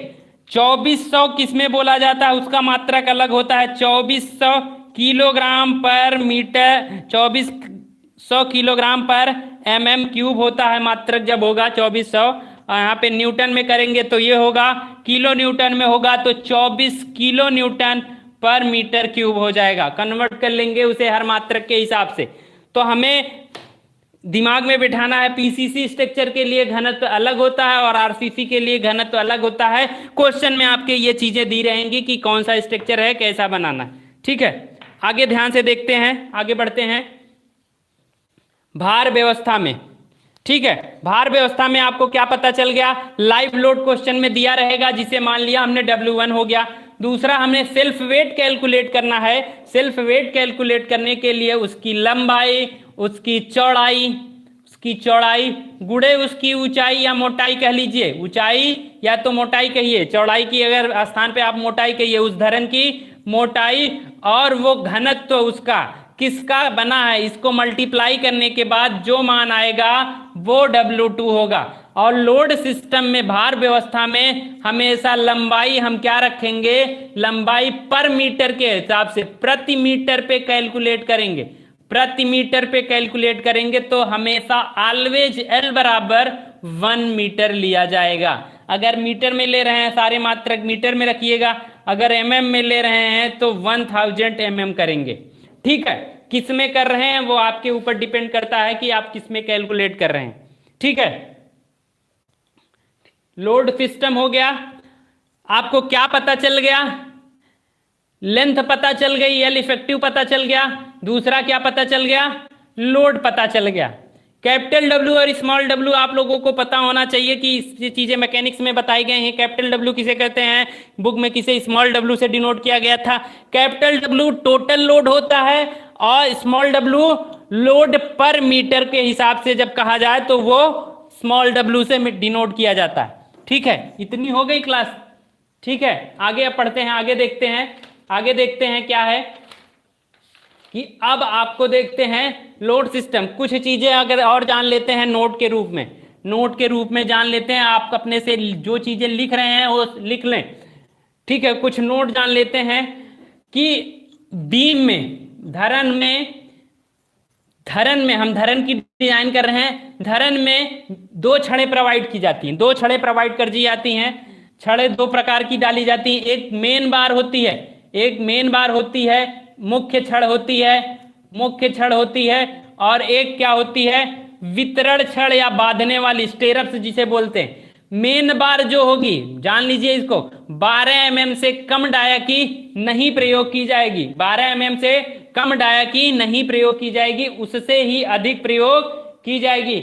2400 किसमें बोला जाता है? उसका मात्रक अलग होता है, 2400 किलोग्राम पर मीटर, 2400 किलोग्राम पर mm क्यूब होता है मात्रक जब होगा 2400। यहाँ पे न्यूटन में करेंगे तो ये होगा, किलो न्यूटन में होगा तो 24 किलो न्यूटन पर मीटर क्यूब हो जाएगा। कन्वर्ट कर लेंगे उसे हर मात्रक के हिसाब से। तो हमें दिमाग में बिठाना है, पीसीसी स्ट्रक्चर के लिए घनत्व अलग होता है और आरसीसी के लिए घनत्व अलग होता है। क्वेश्चन में आपके ये चीजें दी रहेंगी कि कौन सा स्ट्रक्चर है, कैसा बनाना है। ठीक है, आगे ध्यान से देखते हैं, आगे बढ़ते हैं। भार व्यवस्था में, ठीक है, भार व्यवस्था में आपको क्या पता चल गया? लाइव लोड क्वेश्चन में दिया रहेगा, जिसे मान लिया हमने W1 हो गया। दूसरा हमें सेल्फ वेट कैलकुलेट करना है। सेल्फ वेट कैलकुलेट करने के लिए उसकी लंबाई, उसकी चौड़ाई गुणे उसकी ऊंचाई या मोटाई कह लीजिए, ऊंचाई या तो मोटाई कहिए, चौड़ाई की अगर स्थान पे आप मोटाई कहिए, उस धरन की मोटाई, और वो घनत्व उसका किसका बना है, इसको मल्टीप्लाई करने के बाद जो मान आएगा वो W2 होगा। और लोड सिस्टम में, भार व्यवस्था में हमेशा लंबाई हम क्या रखेंगे? लंबाई पर मीटर के हिसाब से प्रति मीटर पे कैलकुलेट करेंगे। प्रति मीटर पे कैलकुलेट करेंगे तो हमेशा ऑलवेज L बराबर 1 मीटर लिया जाएगा। अगर मीटर में ले रहे हैं, सारे मात्रक मीटर में रखिएगा। अगर mm में ले रहे हैं तो 1000 mm करेंगे। ठीक है, किस में कर रहे हैं वो आपके ऊपर डिपेंड करता है कि आप किस में कैलकुलेट कर रहे हैं। ठीक है, लोड सिस्टम हो गया। आपको क्या पता चल गया? लेंथ पता चल गई, L इफेक्टिव पता चल गया। दूसरा क्या पता चल गया? लोड पता चल गया। कैपिटल W और स्मॉल w आप लोगों को पता होना चाहिए कि ये चीजें मैकेनिक्स में बताई गई हैं। कैपिटल W किसे कहते हैं? बुक में किसे स्मॉल w से डिनोट किया गया था? कैपिटल W टोटल लोड होता है और स्मॉल w लोड पर मीटर के हिसाब से जब कहा जाए तो वो स्मॉल w से डिनोट किया जाता है। ठीक है, इतनी हो गई क्लास। ठीक है, आगे अब पढ़ते हैं, आगे देखते हैं। आगे देखते हैं क्या है कि अब आपको देखते हैं लोड सिस्टम। कुछ चीजें अगर और जान लेते हैं नोट के रूप में, नोट के रूप में जान लेते हैं। आप अपने से जो चीजें लिख रहे हैं वो लिख लें। ठीक है, कुछ नोट जान लेते हैं कि बीम में, धरन में हम धरन की डिजाइन कर रहे हैं। धरन में 2 छड़ें प्रोवाइड की जाती हैं, 2 छड़ें प्रोवाइड कर दी जाती हैं। छड़ें 2 प्रकार की डाली जाती हैं। एक मेन बार होती है, एक मेन बार होती है, मुख्य छड़ होती है, और एक क्या होती है? वितरण छड़ या बांधने वाली, स्टेरप्स जिसे बोलते हैं। मेन बार जो होगी, जान लीजिए इसको, 12 mm से कम डाया की नहीं प्रयोग की जाएगी। 12 mm से कम डाया की नहीं प्रयोग की जाएगी, उससे ही अधिक प्रयोग की जाएगी।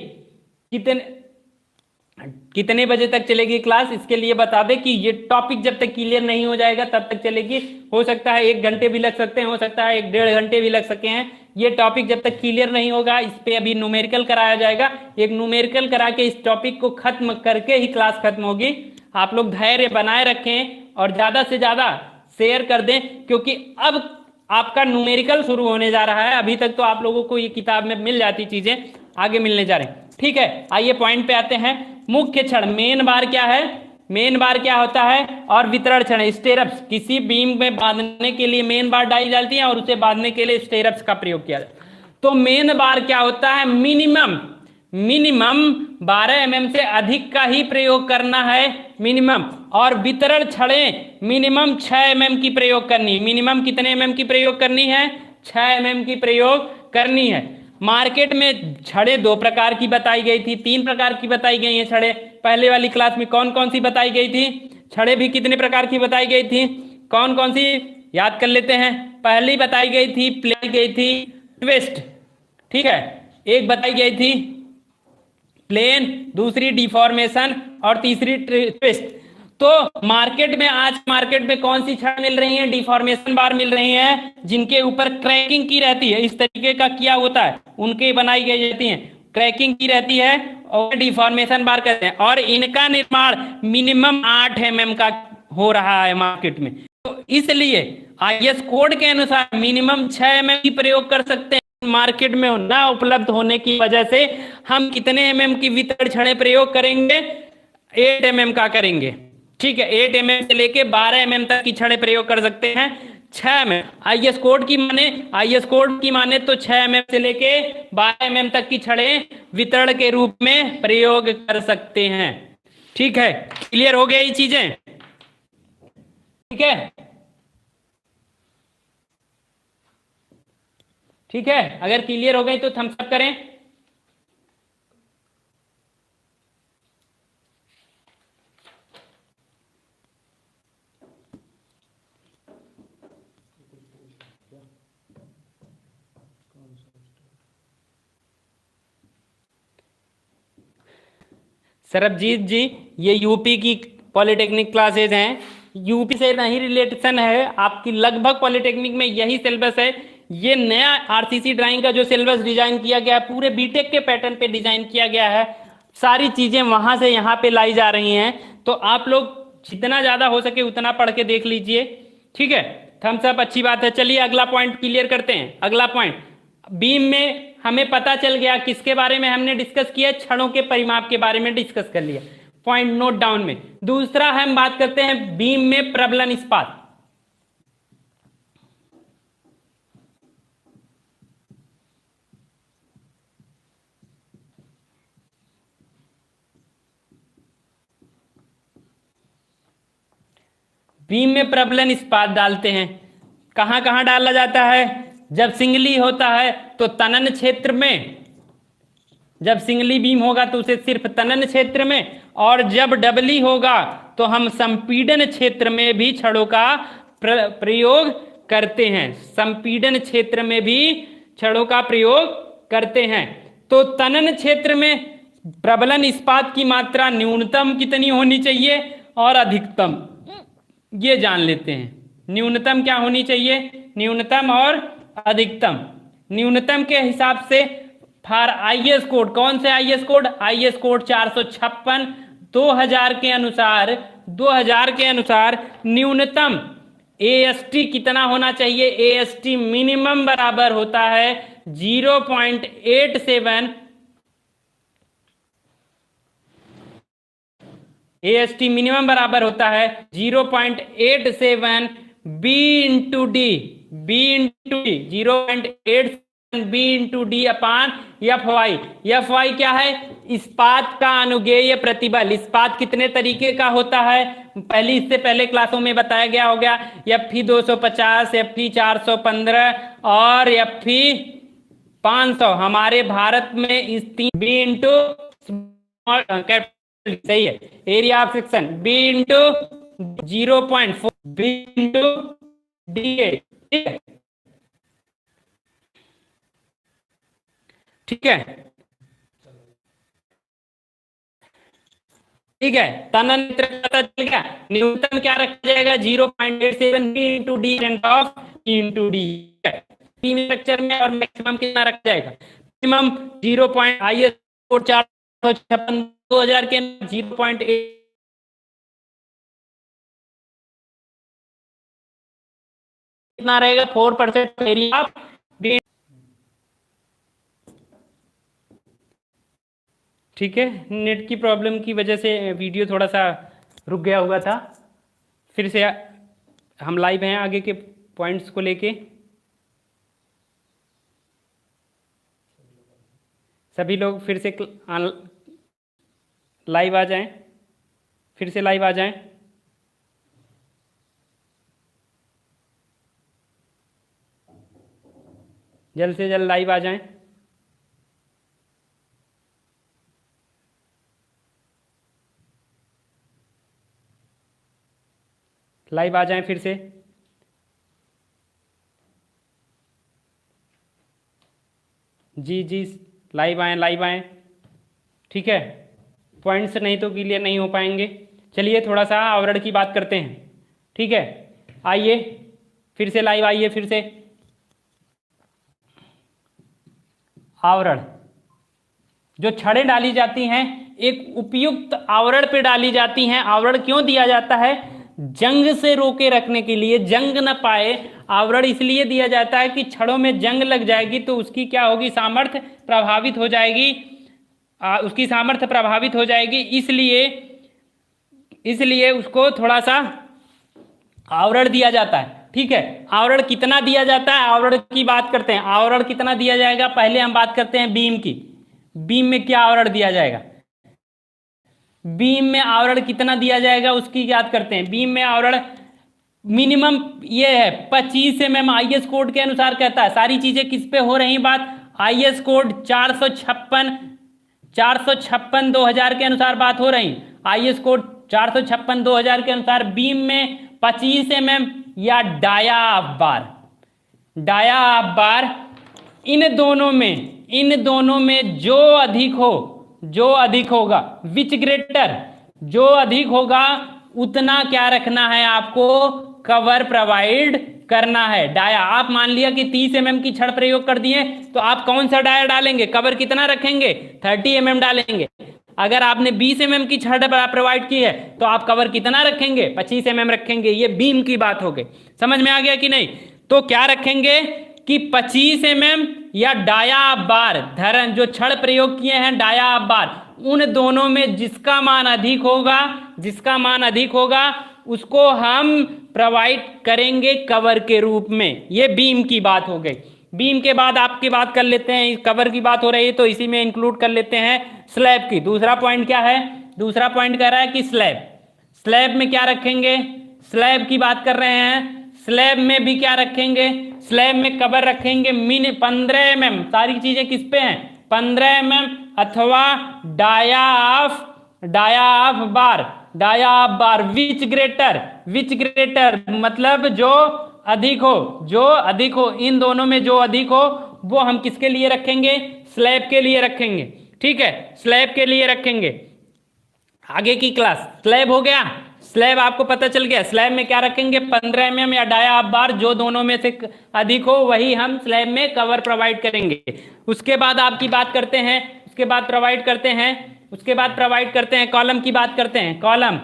कितने बजे तक चलेगी क्लास? इसके लिए बता दें कि ये टॉपिक जब तक क्लियर नहीं हो जाएगा तब तक चलेगी। हो सकता है 1 घंटे भी लग सकते हैं, हो सकता है 1-1.5 घंटे भी लग सके हैं। ये टॉपिक जब तक क्लियर नहीं होगा, इस पे अभी न्यूमेरिकल कराया जाएगा। एक न्यूमेरिकल करा के इस टॉपिक को खत्म करके ही क्लास खत्म होगी। आप लोग धैर्य बनाए रखें और ज्यादा से ज्यादा शेयर कर दें, क्योंकि अब आपका न्यूमेरिकल शुरू होने जा रहा है। अभी तक तो आप लोगों को ये किताब में मिल जाती चीजें, आगे मिलने जा रहे हैं। ठीक है, आइए पॉइंट पे आते हैं। मुख्य छड़, मेन बार क्या है? मेन बार क्या होता है? और वितरण छड़, स्टेरप्स। किसी बीम में बांधने के लिए मेन बार डाली जाती है और उसे बांधने के लिए स्टेरप्स का प्रयोग किया जाता है। तो मेन बार क्या होता है? मिनिमम 12 mm से अधिक का ही प्रयोग करना है मिनिमम, और वितरण छड़ें मिनिमम 6 mm की प्रयोग करनी है। मिनिमम कितने mm की प्रयोग करनी है? 6 mm की प्रयोग करनी है। मार्केट में छड़ें 2 प्रकार की बताई गई थी, 3 प्रकार की बताई गई हैं छड़ें। पहले वाली क्लास में कौन कौन सी बताई गई थी? छड़ें भी कितने प्रकार की बताई गई थी? कौन कौन सी याद कर लेते हैं। पहली बताई गई थी प्लेन, गई थी ट्विस्ट, ठीक है। एक बताई गई थी प्लेन, दूसरी डिफॉर्मेशन और तीसरी ट्विस्ट। तो मार्केट में, आज मार्केट में कौन सी छड़ मिल रही है? डिफॉर्मेशन बार मिल रही हैं, जिनके ऊपर क्रैकिंग की रहती है। इस तरीके का किया होता है, उनके बनाई गई जाती हैं, क्रैकिंग की रहती है और डिफॉर्मेशन बार कहते हैं। और इनका निर्माण मिनिमम 8 mm का हो रहा है मार्केट में। तो इसलिए IS कोड के अनुसार मिनिमम 6 mm की प्रयोग कर सकते हैं। मार्केट में ना उपलब्ध होने की वजह से हम कितने mm की वितरण छड़ें प्रयोग करेंगे? 8 mm का करेंगे, ठीक है। 8 mm से लेके 12 mm तक की छड़ें प्रयोग कर सकते हैं। 6 mm IS कोड की माने, IS कोड की माने तो 6 mm से लेके 12 mm तक की छड़ें वितरण के रूप में प्रयोग कर सकते हैं, ठीक है। क्लियर हो गया ये चीजें? ठीक है, ठीक है। अगर क्लियर हो गई तो थम्स अप करें। सरबजीत जी, ये यूपी की पॉलिटेक्निक क्लासेज हैं, यूपी से नहीं रिलेशन है आपकी, लगभग पॉलिटेक्निक में यही सिलेबस है। ये नया आरसीसी ड्राइंग का जो सिलेबस डिजाइन किया गया है, पूरे बीटेक के पैटर्न पे डिजाइन किया गया है। सारी चीजें वहां से यहाँ पे लाई जा रही हैं। तो आप लोग जितना ज्यादा हो सके उतना पढ़ के देख लीजिए, ठीक है। थम्स अप, अच्छी बात है। चलिए अगला पॉइंट क्लियर करते हैं। अगला पॉइंट, बीम में हमें पता चल गया किसके बारे में हमने डिस्कस किया? छड़ों के परिमाप के बारे में डिस्कस कर लिया, पॉइंट नोट डाउन में। दूसरा हम बात करते हैं बीम में प्रबलन इस्पात। बीम में प्रबलन इस्पात डालते हैं, कहां कहां डाला जाता है? जब सिंगली होता है तो तनन क्षेत्र में, जब सिंगली बीम होगा तो उसे सिर्फ तनन क्षेत्र में, और जब डबली होगा तो हम संपीड़न क्षेत्र में भी छड़ों का प्रयोग करते हैं। संपीड़न क्षेत्र में भी छड़ों का प्रयोग करते हैं। तो तनन क्षेत्र में प्रबलन इस्पात की मात्रा न्यूनतम कितनी होनी चाहिए और अधिकतम, ये जान लेते हैं। न्यूनतम क्या होनी चाहिए? न्यूनतम और अधिकतम। न्यूनतम के हिसाब से फॉर IS कोड, कौन से IS कोड? IS कोड 456 2000 के अनुसार, 2000 के अनुसार न्यूनतम AST कितना होना चाहिए? AST मिनिमम बराबर होता है 0.87, AST मिनिमम बराबर होता है 0.87 B into D, B into D, 0.87 B into D upon FY। FY क्या है? इस्पात का अनुगेय प्रतिबल। इस्पात कितने तरीके का होता है? पहली, इससे पहले क्लासों में बताया गया हो गया। FE 250, FE 415 और FE 500। हमारे भारत में इस 3 B इंटू सही है, area of section B into 0.4 B into DA, ठीक है, ठीक है, ठीक है। तनन पता चल गया। न्यूनतम क्या रखा जाएगा? 0.87 B into D of into D structure में, और मैक्सिमम कितना रखा जाएगा? मैक्सिमम 0. IS कोड 456 2000 के 0.8 कितना रहेगा? 4% एरिया ऑफ डी, ठीक है। नेट की प्रॉब्लम की वजह से वीडियो थोड़ा सा रुक गया हुआ था। फिर से हम लाइव हैं आगे के पॉइंट्स को लेके। सभी लोग फिर से लाइव आ जाएं, फिर से लाइव आ जाएं। जल्द से जल्द लाइव आ जाएं। लाइव आ जाएं फिर से। जी जी, लाइव आएँ, लाइव आएँ। ठीक है, पॉइंट्स नहीं तो क्लियर नहीं हो पाएंगे। चलिए थोड़ा सा आवरण की बात करते हैं। ठीक है, आइए फिर से लाइव आइए फिर से। आवरण, जो छड़ें डाली जाती हैं एक उपयुक्त आवरण पे डाली जाती हैं। आवरण क्यों दिया जाता है? जंग से रोके रखने के लिए, जंग न पाए। आवरण इसलिए दिया जाता है कि छड़ों में जंग लग जाएगी तो उसकी क्या होगी, सामर्थ्य प्रभावित हो जाएगी, उसकी सामर्थ्य प्रभावित हो जाएगी। इसलिए उसको थोड़ा सा आवरण दिया जाता है। ठीक है, आवरण कितना दिया जाता है, आवरण की बात करते हैं। आवरण कितना दिया जाएगा, पहले हम बात करते हैं बीम की। बीम में क्या आवरण दिया जाएगा, बीम में आवरण कितना दिया जाएगा उसकी याद करते हैं। बीम में आवरण मिनिमम ये है 25 mm आईएस कोड के अनुसार कहता है। सारी चीजें किस पे हो रही बात, आईएस कोड 456 2000 के अनुसार बात हो रही। आईएस कोड 456 2000 के अनुसार बीम में 25 mm या dia of bar, dia of bar, इन दोनों में जो अधिक हो, जो अधिक होगा, विच ग्रेटर, जो अधिक होगा उतना क्या रखना है आपको, कवर प्रोवाइड करना है। डाया, आप मान लिया कि 30 mm की छड़ प्रयोग कर दिए तो आप कौन सा डाया डालेंगे, कवर कितना रखेंगे, 30 mm डालेंगे। अगर आपने 20 mm की छड़ प्रोवाइड की है तो आप कवर कितना रखेंगे, 25 mm रखेंगे। ये बीम की बात हो गई, समझ में आ गया कि नहीं? तो क्या रखेंगे कि 25 mm या डाया बार धरन, जो छड़ प्रयोग किए हैं डाया बार, उन दोनों में जिसका मान अधिक होगा उसको हम प्रोवाइड करेंगे कवर के रूप में। ये बीम की बात हो गई। बीम के बाद आपकी बात कर लेते हैं, कवर की बात हो रही है तो इसी में इंक्लूड कर लेते हैं स्लैब की। दूसरा पॉइंट क्या है, दूसरा पॉइंट कह रहा है कि स्लैब में क्या रखेंगे, स्लैब की बात कर रहे हैं। स्लैब में भी क्या रखेंगे, स्लैब में कवर रखेंगे 15 mm। सारी चीजें किस पे हैं, 15 mm अथवा dia of bar. Which greater मतलब जो अधिक हो, इन दोनों में जो अधिक हो वो हम किसके लिए रखेंगे, स्लैब के लिए रखेंगे। ठीक है, स्लैब के लिए रखेंगे। आगे की क्लास, स्लैब हो गया, स्लैब आपको पता चल गया। स्लैब में क्या रखेंगे, 15 mm या डाया ऑफ बार, जो दोनों में से अधिक हो वही हम स्लैब में कवर प्रोवाइड करेंगे। उसके बाद आपकी बात करते हैं, उसके बाद प्रोवाइड करते हैं कॉलम की बात करते हैं, कॉलम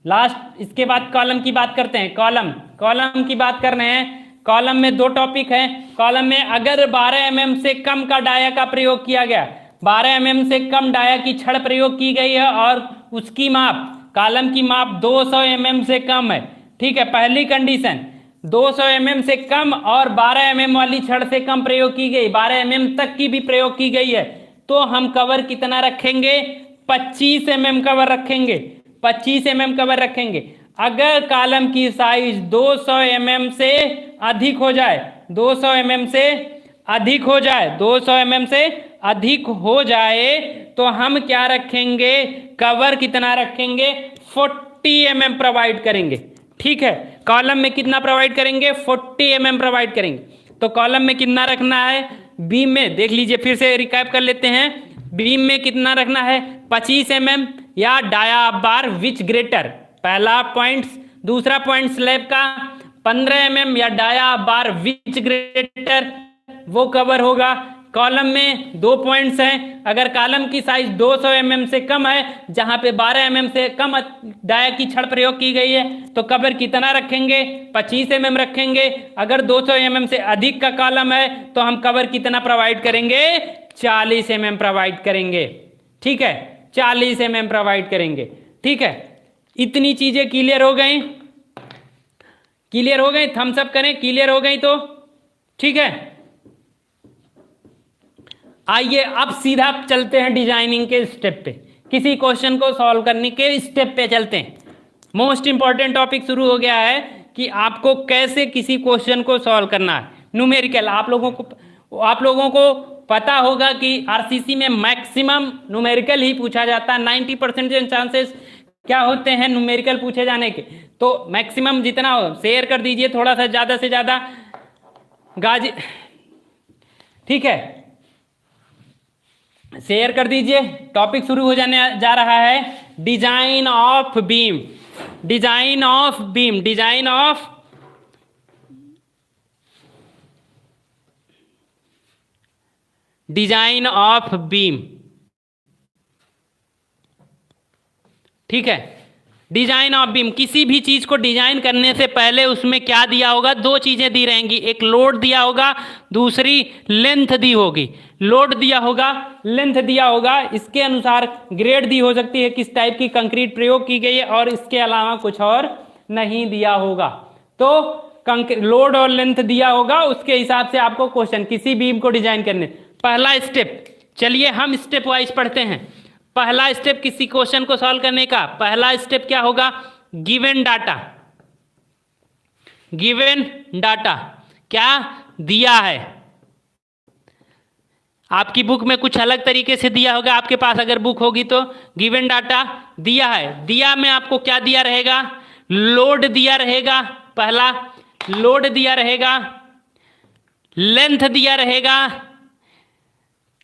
लास्ट। इसके बाद कॉलम की बात करते हैं, कॉलम की बात कर रहे हैं। कॉलम में दो टॉपिक है। कॉलम में अगर 12 mm से कम का डाया का प्रयोग किया गया, 12 mm से कम डाया की छड़ प्रयोग की गई है और उसकी माप, कॉलम की माप 200 mm से कम है। ठीक है, पहली कंडीशन 200 mm से कम और 12 mm वाली छड़ से कम प्रयोग की गई, 12 mm तक की भी प्रयोग की गई है, तो हम कवर कितना रखेंगे, 25 mm कवर रखेंगे, 25 mm कवर रखेंगे। अगर कॉलम की साइज 200 mm से अधिक हो जाए, 200 mm से अधिक हो जाए, 200 mm से अधिक हो जाए तो हम क्या रखेंगे, कवर कितना रखेंगे, 40 mm प्रोवाइड करेंगे। ठीक है, कॉलम में कितना प्रोवाइड करेंगे, 40 mm प्रोवाइड करेंगे। तो कॉलम में कितना रखना है, बीम में देख लीजिए, फिर से रिकैप कर लेते हैं। बीम में कितना रखना है, 25 mm या dia of bar which greater, पहला पॉइंट। दूसरा पॉइंट स्लैब का 15 mm या dia of bar which greater, वो कवर होगा। कॉलम में दो पॉइंट्स हैं। अगर कॉलम की साइज 200 mm से कम है, जहां पे 12 mm से कम डाया की छड़ प्रयोग की गई है, तो कवर कितना रखेंगे, 25 mm रखेंगे। अगर 200 mm से अधिक का कॉलम है तो हम कवर कितना प्रोवाइड करेंगे, 40 mm प्रोवाइड करेंगे। ठीक है, 40 mm प्रोवाइड करेंगे। ठीक है, इतनी चीजें क्लियर हो गई, थम्स अप करें, क्लियर हो गई तो ठीक है। आइए अब सीधा चलते हैं डिजाइनिंग के स्टेप पे, किसी क्वेश्चन को सॉल्व करने के स्टेप पे चलते हैं। मोस्ट इंपॉर्टेंट टॉपिक शुरू हो गया है कि आपको कैसे किसी क्वेश्चन को सॉल्व करना है। न्यूमेरिकल आप लोगों को पता होगा कि आरसीसी में मैक्सिमम न्यूमेरिकल ही पूछा जाता है। 90% चांसेस क्या होते हैं न्यूमेरिकल पूछे जाने के, तो मैक्सिमम जितना हो शेयर कर दीजिए थोड़ा सा, ज़्यादा से ज़्यादा गाजी, ठीक है, शेयर कर दीजिए। टॉपिक शुरू हो जाने जा रहा है, design of beam, design of beam, design of beam, ठीक है। डिजाइन ऑफ बीम, किसी भी चीज को डिजाइन करने से पहले उसमें क्या दिया होगा, दो चीजें दी रहेंगी, एक लोड दिया होगा, दूसरी लेंथ दी होगी। लोड दिया होगा, लेंथ दिया होगा, इसके अनुसार ग्रेड दी हो सकती है किस टाइप की कंक्रीट प्रयोग की गई है, और इसके अलावा कुछ और नहीं दिया होगा। तो लोड और लेंथ दिया होगा, उसके हिसाब से आपको क्वेश्चन किसी बीम को डिजाइन करने। पहला स्टेप, चलिए हम स्टेप वाइज पढ़ते हैं। पहला स्टेप किसी क्वेश्चन को सॉल्व करने का, पहला स्टेप क्या होगा, गिवन डाटा, गिवन डाटा क्या दिया है। आपकी बुक में कुछ अलग तरीके से दिया होगा, आपके पास अगर बुक होगी तो गिवन डाटा दिया है। दिया में आपको क्या दिया रहेगा, लोड दिया रहेगा, पहला लोड दिया रहेगा, लेंथ दिया रहेगा,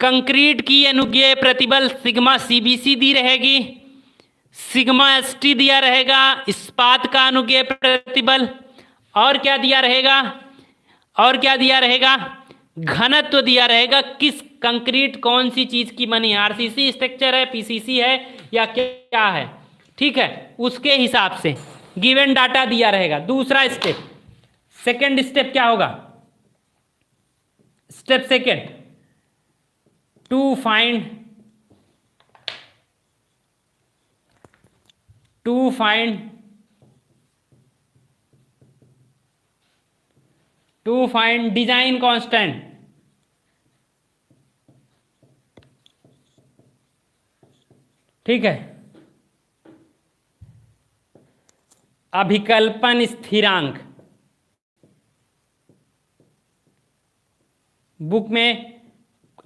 कंक्रीट की अनुज्ञेय प्रतिबल सिग्मा सीबीसी दी रहेगी, सिग्मा एसटी दिया रहेगा, इस्पात का अनुज्ञेय प्रतिबल, और क्या दिया रहेगा, और क्या दिया रहेगा, घनत्व दिया रहेगा, किस कंक्रीट कौन सी चीज की बनी है, आरसीसी स्ट्रक्चर है, पीसीसी है या क्या है, ठीक है, उसके हिसाब से गिवन डाटा दिया रहेगा। दूसरा स्टेप, सेकंड स्टेप क्या होगा, step second, to find design constant, ठीक है, अभिकल्पन स्थिरांक। बुक में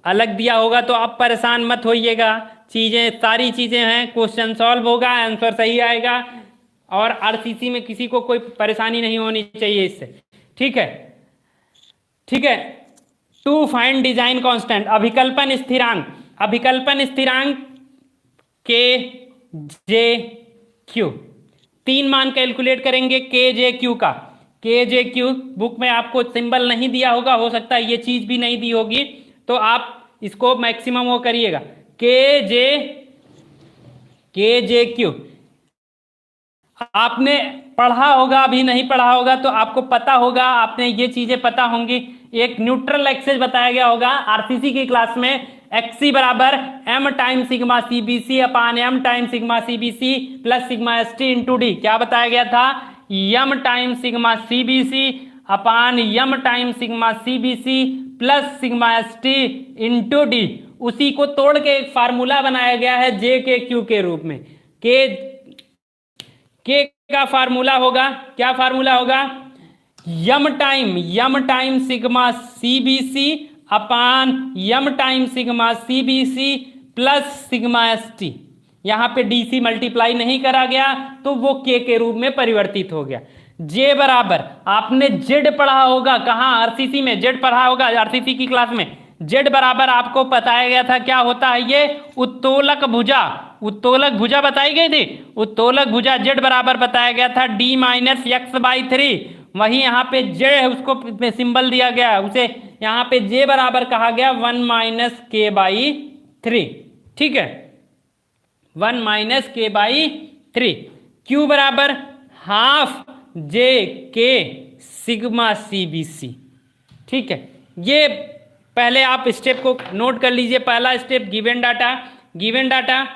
अलग दिया होगा तो आप परेशान मत होइएगा, चीजें सारी चीजें हैं, क्वेश्चन सॉल्व होगा, आंसर सही आएगा, और आरसीसी में किसी को कोई परेशानी नहीं होनी चाहिए इससे, ठीक है, ठीक है। टू फाइंड डिजाइन कांस्टेंट, अभिकल्पन स्थिरांक, अभिकल्पन स्थिरांक के जे क्यू, 3 मान कैलकुलेट करेंगे के जे क्यू का। के जे क्यू बुक में आपको सिंबल नहीं दिया होगा, हो सकता है ये चीज भी नहीं दी होगी, तो आप इसको मैक्सिमम वो करिएगा, के जे क्यू। आपने पढ़ा होगा, अभी नहीं पढ़ा होगा तो आपको पता होगा, आपने ये चीजें पता होंगी। एक न्यूट्रल एक्सेस बताया गया होगा आरसीसी की क्लास में, एक्सी बराबर M time sigma CBC upon M time sigma CBC plus sigma ST into D. क्या बताया गया था, M time sigma CBC upon M time sigma CBC plus sigma ST into D. उसी को तोड़ के एक फार्मूला बनाया गया है जे के क्यू के रूप में। के का फार्मूला होगा, क्या फार्मूला होगा, M time sigma CBC upon M time sigma CBC plus sigma ST. यहां पे डीसी मल्टीप्लाई नहीं करा गया तो वो के रूप में परिवर्तित हो गया। जे बराबर, आपने जेड पढ़ा होगा, कहां, आरसीसी में जेड पढ़ा होगा, आरसीसी की क्लास में। जेड बराबर आपको बताया गया था क्या होता है, ये उत्तोलक भुजा, उत्तोलक भुजा बताई गई थी, उत्तोलक भुजा जेड बराबर बताया गया था d माइनस एक्स बाई 3। वही यहाँ पे जेड है, उसको सिंबल दिया गया, उसे यहाँ पे जे बराबर कहा गया 1 माइनस के बाई 3, ठीक है, 1 माइनस के बाई 3। क्यू बराबर हाफ जे के सिग्मा सीबीसी, ठीक है। ये पहले आप स्टेप को नोट कर लीजिए। पहला step given data, given data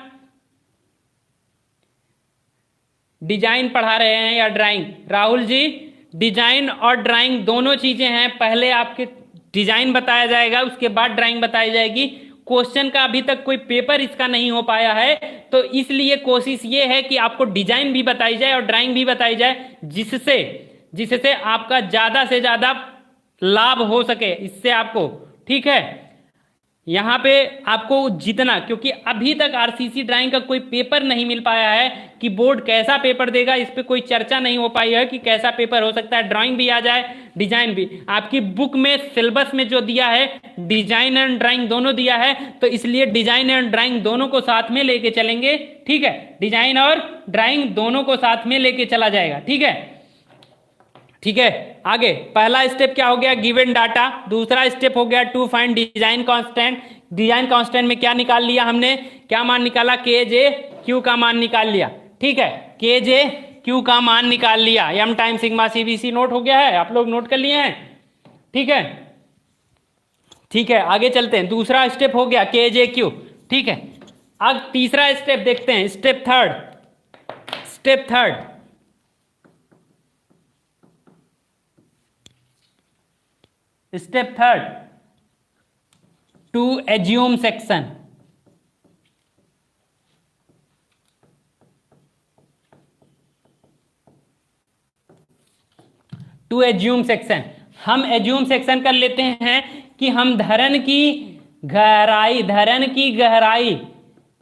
design पढ़ा रहे हैं या ड्राइंग, राहुल जी डिजाइन और ड्राइंग दोनों चीजें हैं। पहले आपके डिजाइन बताया जाएगा, उसके बाद ड्राइंग बताई जाएगी। क्वेश्चन का अभी तक कोई पेपर इसका नहीं हो पाया है, तो इसलिए कोशिश ये है कि आपको डिजाइन भी बताई जाए और ड्राइंग भी बताई जाए, जिससे जिससे आपका ज्यादा से ज्यादा लाभ हो सके इससे आपको। ठीक है, यहां पे आपको जितना, क्योंकि अभी तक आरसीसी ड्राइंग का कोई पेपर नहीं मिल पाया है कि बोर्ड कैसा पेपर देगा, इस पे कोई चर्चा नहीं हो पाई है कि कैसा पेपर हो सकता है। ड्राइंग भी आ जाए, डिजाइन भी। आपकी बुक में सिलेबस में जो दिया है डिजाइन एंड ड्राइंग दोनों दिया है, तो इसलिए डिजाइन एंड ड्राइंग दोनों को साथ में लेके चलेंगे। ठीक है, डिजाइन और ड्राइंग दोनों को साथ में लेके चला जाएगा। ठीक है, ठीक है। आगे पहला स्टेप क्या हो गया, गिवन डाटा। दूसरा स्टेप हो गया to find design constant. Design constant में क्या निकाल लिया हमने, क्या मान निकाला, के जे क्यू का मान निकाल लिया। ठीक है, के जे क्यू का मान निकाल लिया। M time sigma CBC note हो गया है, आप लोग नोट कर लिए हैं। ठीक है, ठीक है, आगे चलते हैं। दूसरा स्टेप हो गया के जे क्यू। ठीक है, अब तीसरा स्टेप देखते हैं, step third. Step third, to assume section. To assume section, हम एज्यूम सेक्शन कर लेते हैं कि हम धरन की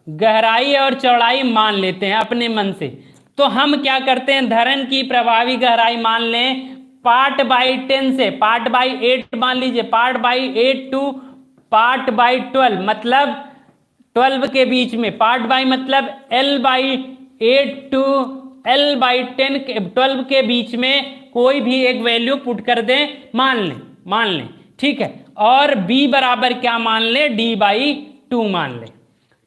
गहराई और चौड़ाई मान लेते हैं अपने मन से। तो हम क्या करते हैं, धरन की प्रभावी गहराई मान लें पार्ट बाई 10 से पार्ट बाई 8 मान लीजिए, part by 8 to part by 12, मतलब 12 के बीच में। पार्ट बाई मतलब L by 8 to L by 10, 12 के बीच में कोई भी एक वैल्यू पुट कर दें, मान लें। ठीक है, और B बराबर क्या मान लें, D बाई 2 मान लें।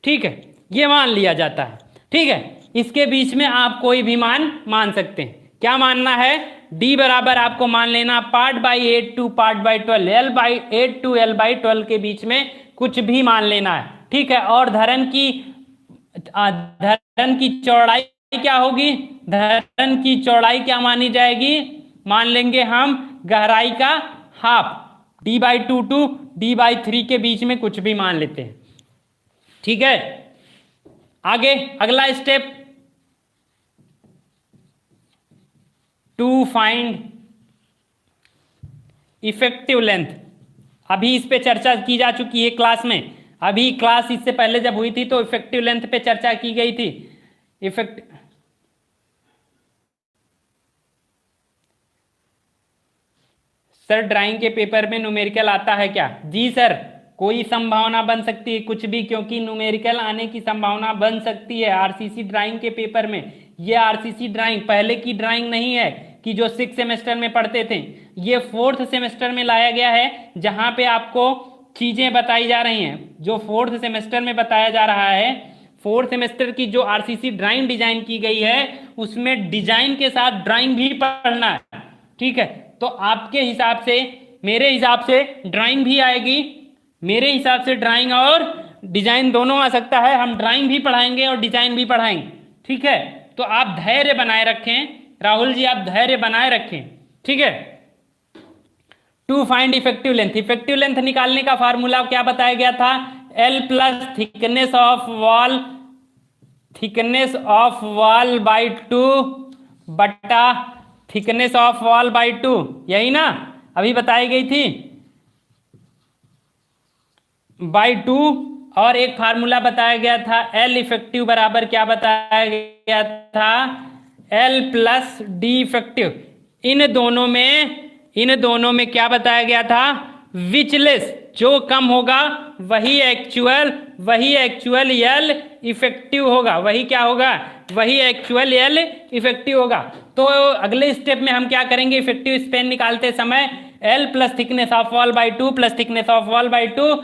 ठीक है, ये मान लिया जाता है। ठीक है, इसके बीच में आप कोई भी मान सकते हैं। क्या मानना है, D बराबर आपको मान लेना part by 8 to part by 12, L by 8 to L by 12 के बीच में कुछ भी मान लेना है। ठीक है, और धरन की चौड़ाई क्या होगी, धरन की चौड़ाई क्या मानी जाएगी, मान लेंगे हम गहराई का half, D by 2 to D by 3 के बीच में कुछ भी मान लेते हैं। ठीक है, आगे अगला step, to find effective length. अभी इस पे चर्चा की जा चुकी है क्लास में। अभी क्लास इससे पहले जब हुई थी तो इफेक्टिव लेंथ पे चर्चा की गई थी। सर ड्राइंग के पेपर में न्यूमेरिकल आता है क्या? जी सर, कोई संभावना बन सकती है, कुछ भी, क्योंकि न्यूमेरिकल आने की संभावना बन सकती है आरसीसी ड्राइंग के पेपर में। ये आरसीसी ड्राइंग पहले की ड्राइंग नहीं है कि जो 6th सेमेस्टर में पढ़ते थे, ये 4th सेमेस्टर में लाया गया है, जहां पे आपको चीजें बताई जा रही हैं। जो 4th सेमेस्टर में बताया जा रहा है, 4th सेमेस्टर की जो आरसीसी ड्राइंग डिजाइन की गई है, उसमें डिजाइन के साथ ड्राइंग भी पढ़ना है। ठीक है, तो आपके हिसाब से, मेरे हिसाब से ड्राइंग भी आएगी, मेरे हिसाब से ड्राइंग और डिजाइन दोनों आ सकता है। हम ड्राइंग भी पढ़ाएंगे और डिजाइन भी पढ़ाएंगे। ठीक है, तो आप धैर्य बनाए रखें राहुल जी, आप धैर्य बनाए रखें। ठीक है, to find effective length. Effective length निकालने का फार्मूला क्या बताया गया था, L plus thickness of wall by 2 बटा थिकनेस ऑफ वॉल बाई 2, यही ना अभी बताई गई थी, बाई 2। और एक फार्मूला बताया गया था L इफेक्टिव बराबर क्या बताया गया था, L प्लस D इफेक्टिव। इन दोनों में क्या बताया गया था, विचलेस, जो कम होगा वही एक्चुअल L इफेक्टिव होगा, वही क्या होगा, वही एक्चुअल L इफेक्टिव होगा। तो अगले स्टेप में हम क्या करेंगे, इफेक्टिव स्पेन निकालते समय L plus thickness of wall by 2 plus thickness of wall by 2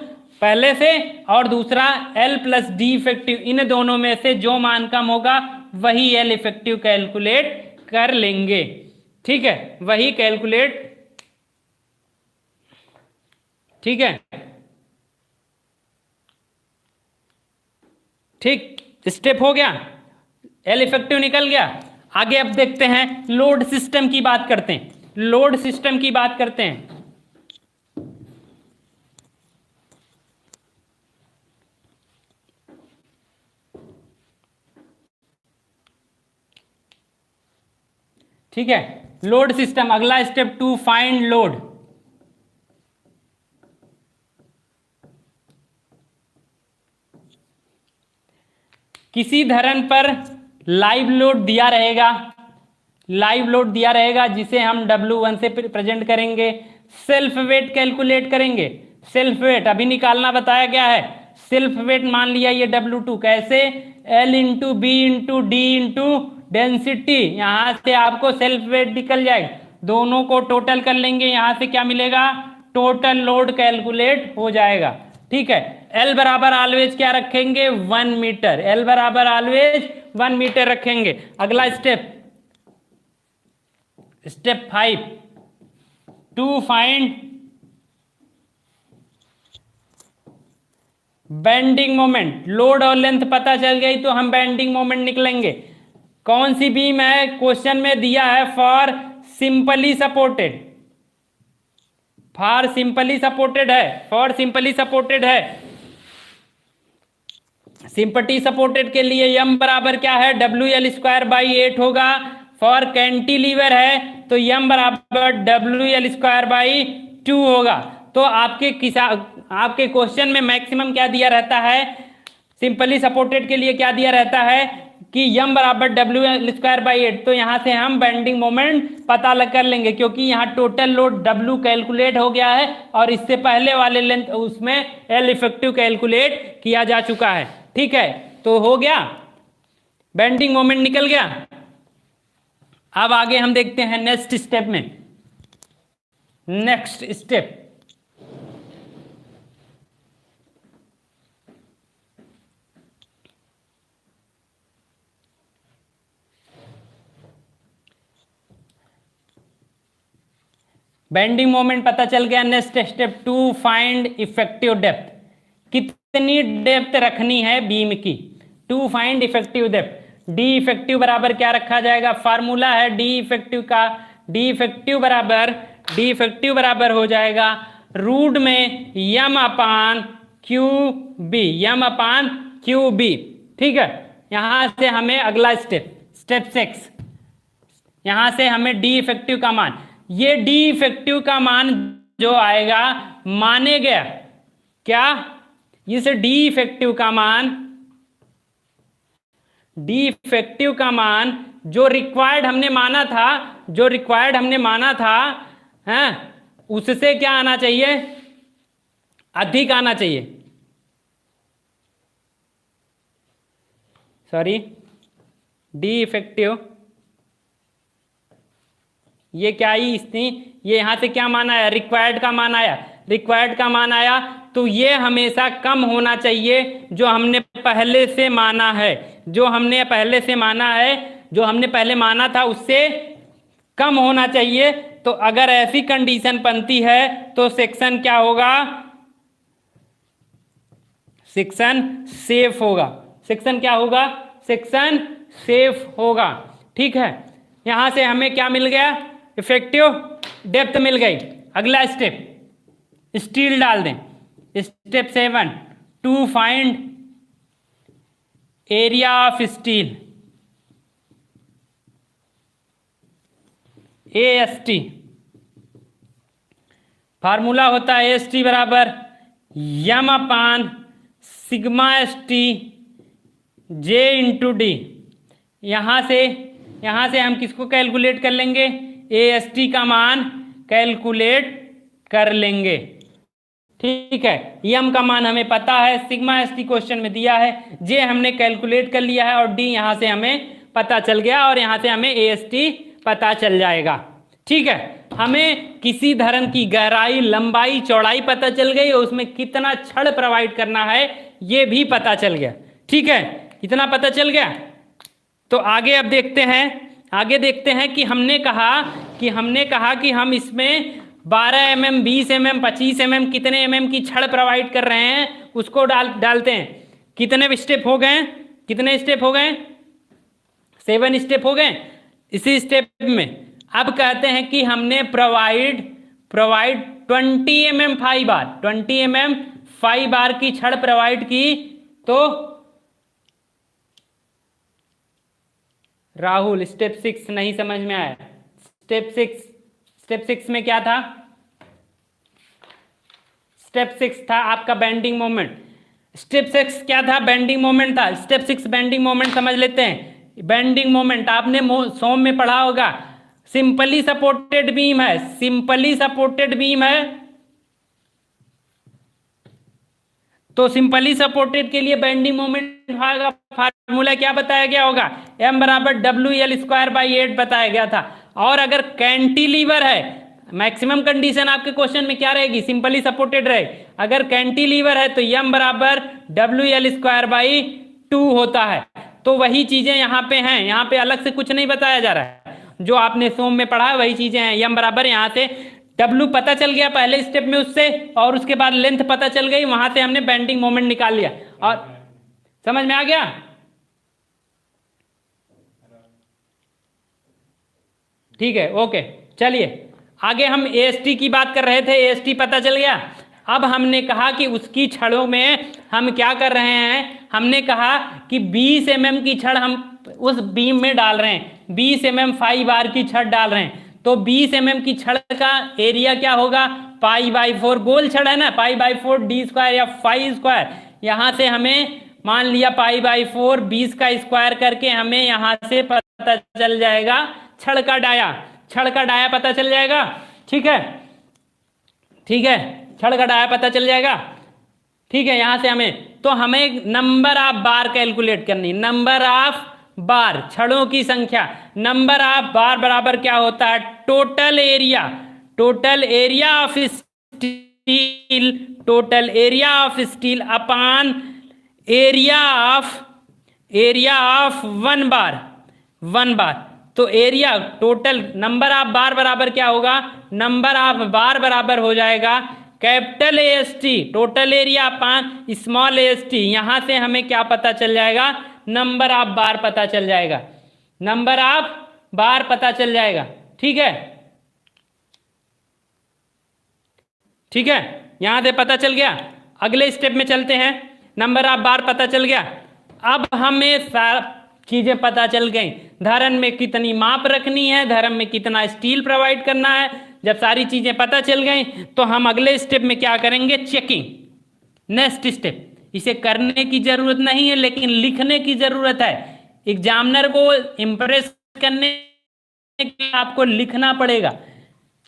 पहले से, और दूसरा L प्लस D इफेक्टिव। इन दोनों में से जो मान कम होगा वही L इफेक्टिव कैलकुलेट कर लेंगे। ठीक है, वही कैलकुलेट, ठीक है, ठीक, स्टेप हो गया, L इफेक्टिव निकल गया। आगे अब देखते हैं लोड सिस्टम की बात करते हैं, लोड सिस्टम की बात करते हैं। ठीक है। लोड सिस्टम, अगला स्टेप 2 फाइंड लोड। किसी धरन पर लाइव लोड दिया रहेगा, लाइव लोड दिया रहेगा जिसे हम W1 से प्रेजेंट करेंगे। सेल्फ वेट कैलकुलेट करेंगे। सेल्फ वेट अभी निकालना बताया गया है। सेल्फ वेट मान लिया ये W2, कैसे? L into B into D into density. यहां से आपको सेल्फ वेट निकल जाएगा, दोनों को टोटल कर लेंगे, यहां से क्या मिलेगा? टोटल लोड कैलकुलेट हो जाएगा। ठीक है। L बराबर ऑलवेज क्या रखेंगे? 1 मीटर। L बराबर ऑलवेज 1 मीटर रखेंगे। अगला step, step 5 to find bending moment. Load और लेंथ पता चल गई तो हम बेंडिंग मोमेंट निकलेंगे। कौन सी बीम है? क्वेश्चन में दिया है for simply supported. For simply supported है, फॉर सिंपली सपोर्टेड है। सिंपली सपोर्टेड के लिए m बराबर क्या है? WL²/8 होगा। फॉर कैंटिलीवर है तो m बराबर WL²/2 होगा। तो आपके क्वेश्चन में मैक्सिमम क्या दिया रहता है? सिंपली सपोर्टेड के लिए क्या दिया रहता है कि m बराबर WL²/8। तो यहां से हम बेंडिंग मोमेंट पता कर लेंगे, क्योंकि यहाँ टोटल लोड W कैलकुलेट हो गया है और इससे पहले वाले लेंथ उसमें L इफेक्टिव कैलकुलेट किया जा चुका है। ठीक है, तो हो गया, बेंडिंग मोमेंट निकल गया। अब आगे हम देखते हैं नेक्स्ट स्टेप में। नेक्स्ट स्टेप, बेंडिंग मोमेंट पता चल गया। Next step 2 find effective depth. कितनी डेप्थ रखनी है बीम की? 2 find effective depth. D effective बराबर क्या रखा जाएगा? फार्मूला है डी इफेक्टिव का। डी इफेक्टिव बराबर हो जाएगा रूट में m/QB। ठीक है। यहां से हमें अगला स्टेप 6, यहां से हमें डी इफेक्टिव का मान, ये डी इफेक्टिव का मान जो आएगा माने गया क्या? इस डी इफेक्टिव का मान जो रिक्वायर्ड हमने माना था, हैं, उससे क्या आना चाहिए? अधिक आना चाहिए। सॉरी, डी इफेक्टिव ये क्या आई इसने, ये यहां से क्या मान आया? रिक्वायर्ड का मान आया। रिक्वायर्ड का मान आया तो ये हमेशा कम होना चाहिए जो हमने पहले से माना है। जो हमने पहले माना था उससे कम होना चाहिए। तो अगर ऐसी कंडीशन बनती है तो सेक्शन क्या होगा? सेक्शन सेफ होगा। सेक्शन क्या होगा? सेक्शन सेफ होगा। ठीक है। यहां से हमें क्या मिल गया? इफेक्टिव डेप्थ मिल गई। अगला स्टेप स्टील डाल दें। Step 7 to find area of steel. AST formula होता है AST बराबर m/σ/ST J × D। यहां से हम किसको कैलकुलेट कर लेंगे? AST का मान कैलकुलेट कर लेंगे। ठीक है। m का मान हमें पता है, σ/ST क्वेश्चन में दिया है, J हमने कैलकुलेट कर लिया है और D यहां से हमें पता चल गया और यहां से हमें AST पता चल जाएगा। ठीक है। हमें किसी धरन की गहराई, लंबाई, चौड़ाई पता चल गई और उसमें कितना छड़ प्रोवाइड करना है ये भी पता चल गया। ठीक है, इतना पता चल गया। तो आगे अब देखते हैं कि हमने कहा कि हम इसमें 12 mm, 20 mm, 25 mm कितने mm की छड़ प्रोवाइड कर रहे हैं उसको डालते हैं। कितने स्टेप हो गए? 7 स्टेप हो गए। इसी स्टेप में अब कहते हैं कि हमने प्रोवाइड 20 mm 5 बार की छड़ प्रोवाइड की। तो राहुल स्टेप 6 नहीं समझ में आया, स्टेप सिक्स में क्या था? स्टेप सिक्स था आपका बेंडिंग मोमेंट। स्टेप सिक्स क्या था? बेंडिंग मोमेंट था। स्टेप सिक्स बेंडिंग मोमेंट समझ लेते हैं। बेंडिंग मोमेंट आपने सोम में पढ़ा होगा। सिंपली सपोर्टेड बीम है, सिंपली सपोर्टेड बीम है, तो सिंपली सपोर्टेड के लिए बेंडिंग मोमेंट का फार्मूला क्या बताया गया होगा? m बराबर WL²/8 बताया गया था। और अगर कैंटिलीवर है, मैक्सिमम कंडीशन आपके क्वेश्चन में क्या रहेगी? सिंपली सपोर्टेड रहे। अगर कैंटिलीवर है तो m बराबर WL²/2 होता है। तो वही चीजें यहाँ पे हैं, यहाँ पे अलग से कुछ नहीं बताया जा रहा है, जो आपने सोम में पढ़ा है वही चीजें हैं। m बराबर यहाँ से W पता चल गया पहले स्टेप में उससे, और उसके बाद लेंथ पता चल गई, वहां से हमने बेंडिंग मोमेंट निकाल लिया। और समझ में आ गया? ठीक है, ओके। चलिए आगे हम AST की बात कर रहे थे, AST पता चल गया। अब हमने कहा कि उसकी छड़ों में हम क्या कर रहे हैं? हमने कहा कि 20 mm की छड़ हम उस बीम में डाल रहे हैं, 20 mm 5R की छड़ डाल रहे हैं। तो 20 mm की छड़ का एरिया क्या होगा? π/4, गोल छड़ है ना, π/4 d² या 5²। यहां से हमें मान लिया π/4 20 का स्क्वायर करके हमें यहां से पता चल जाएगा छड़ का डाया, छड़ का डाया पता चल जाएगा। ठीक है, ठीक है, छड़ का डाया पता चल जाएगा। ठीक है, यहां से हमें नंबर ऑफ बार कैलकुलेट करनी, नंबर ऑफ बार, छड़ों की संख्या। नंबर ऑफ बार बराबर क्या होता है? Total area, total area of steel, total area of steel upon area of one bar, one bar. तो area total number of bar बराबर क्या होगा? नंबर ऑफ बार बराबर हो जाएगा capital AST, total area upon small AST। यहां से हमें क्या पता चल जाएगा? नंबर ऑफ बार पता चल जाएगा, नंबर ऑफ बार पता चल जाएगा। ठीक है, ठीक है, यहां से पता चल गया। अगले स्टेप में चलते हैं। नंबर ऑफ बार पता चल गया। अब हमें चीजें पता चल गई, धरन में कितनी माप रखनी है, धरन में कितना स्टील प्रोवाइड करना है। जब सारी चीजें पता चल गई तो हम अगले स्टेप में क्या करेंगे? चेकिंग। नेक्स्ट स्टेप, इसे करने की जरूरत नहीं है लेकिन लिखने की जरूरत है। एग्जामिनर को इंप्रेस करने के लिए आपको लिखना पड़ेगा।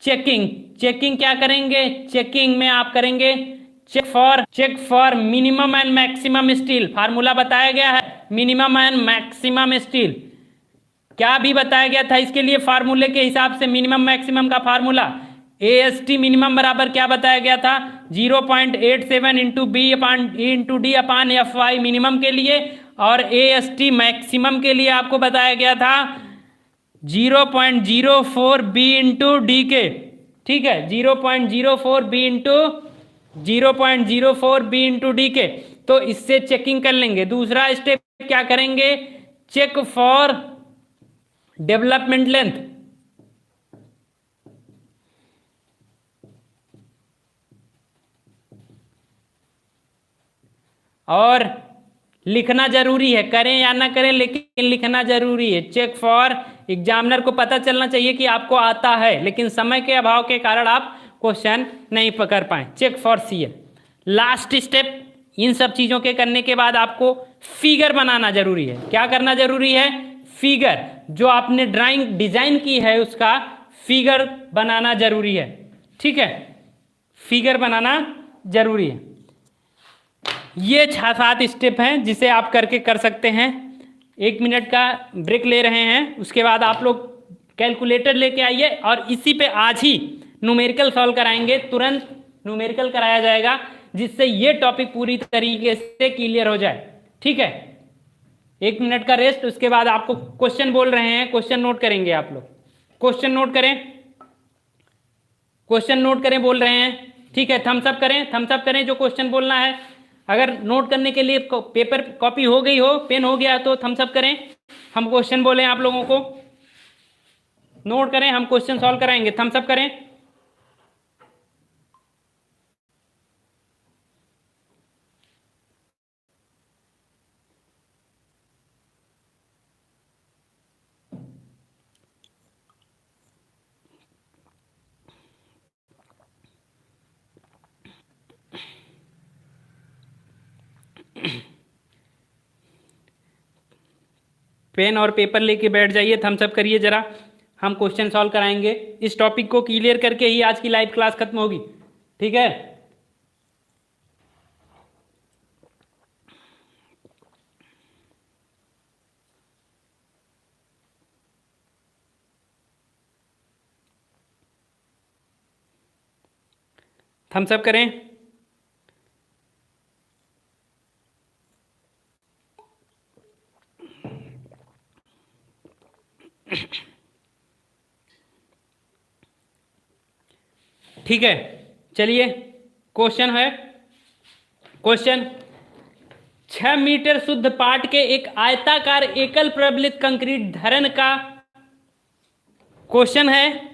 चेकिंग, चेकिंग क्या करेंगे? चेकिंग में आप करेंगे check for minimum and maximum steel. Formula बताया गया है, मिनिमम एंड मैक्सिमम स्टील। क्या भी बताया गया था इसके लिए? फार्मूले के हिसाब से मिनिमम मैक्सिमम का फार्मूला AST मिनिमम बराबर क्या बताया गया था? 0.87 इंटू B इंटू D अपान FY मिनिमम के लिए, और AST मैक्सिमम के लिए आपको बताया गया था 0.04 B इंटू D के। ठीक है, 0.04 B into 0.04 B into D के। तो इससे चेकिंग कर लेंगे। दूसरा स्टेप क्या करेंगे? Check for development length. और लिखना जरूरी है, करें या ना करें लेकिन लिखना जरूरी है। चेक फॉर, एग्जामिनर को पता चलना चाहिए कि आपको आता है, लेकिन समय के अभाव के कारण आप क्वेश्चन नहीं पकड़ पाए। Check for CL। Last step, इन सब चीजों के करने के बाद आपको फिगर बनाना जरूरी है। क्या करना जरूरी है? फिगर, जो आपने ड्राइंग डिजाइन की है उसका फिगर बनाना जरूरी है। ठीक है, फिगर बनाना जरूरी है। ये 6-7 स्टेप हैं जिसे आप करके कर सकते हैं। 1 मिनट का ब्रेक ले रहे हैं, उसके बाद आप लोग कैलकुलेटर लेके आइए और इसी पे आज ही न्यूमेरिकल सॉल्व कराएंगे। तुरंत न्यूमेरिकल कराया जाएगा जिससे ये टॉपिक पूरी तरीके से क्लियर हो जाए। ठीक है, 1 मिनट का रेस्ट, उसके बाद आपको क्वेश्चन बोल रहे हैं, क्वेश्चन नोट करेंगे आप लोग। क्वेश्चन नोट करें, क्वेश्चन नोट करें बोल रहे हैं। ठीक है, थम्स अप करें, थम्स अप करें जो क्वेश्चन बोलना है। अगर नोट करने के लिए पेपर कॉपी हो गई हो, पेन हो गया तो थम्स अप करें। हम क्वेश्चन बोले आप लोगों को, नोट करें, हम क्वेश्चन सॉल्व कराएंगे। थम्स अप करें। पेन और पेपर लेके बैठ जाइए, थम्स अप करिए जरा, हम क्वेश्चन सॉल्व कराएंगे। इस टॉपिक को क्लियर करके ही आज की लाइव क्लास खत्म होगी, ठीक है। थम्स अप करें। ठीक है, चलिए क्वेश्चन है। क्वेश्चन 6 मीटर शुद्ध पाट के एक आयताकार एकल प्रबलित कंक्रीट धरन का क्वेश्चन है।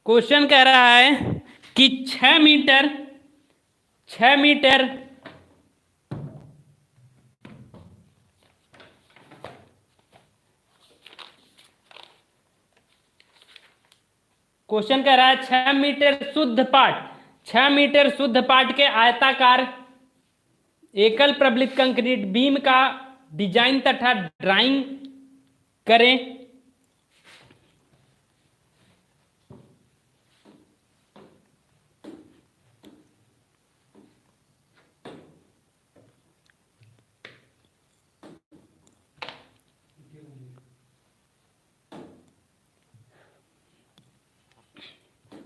क्वेश्चन कह रहा है कि 6 मीटर क्वेश्चन कह रहा है 6 मीटर शुद्ध पाट के आयताकार एकल प्रबलित कंक्रीट बीम का डिजाइन तथा ड्राइंग करें।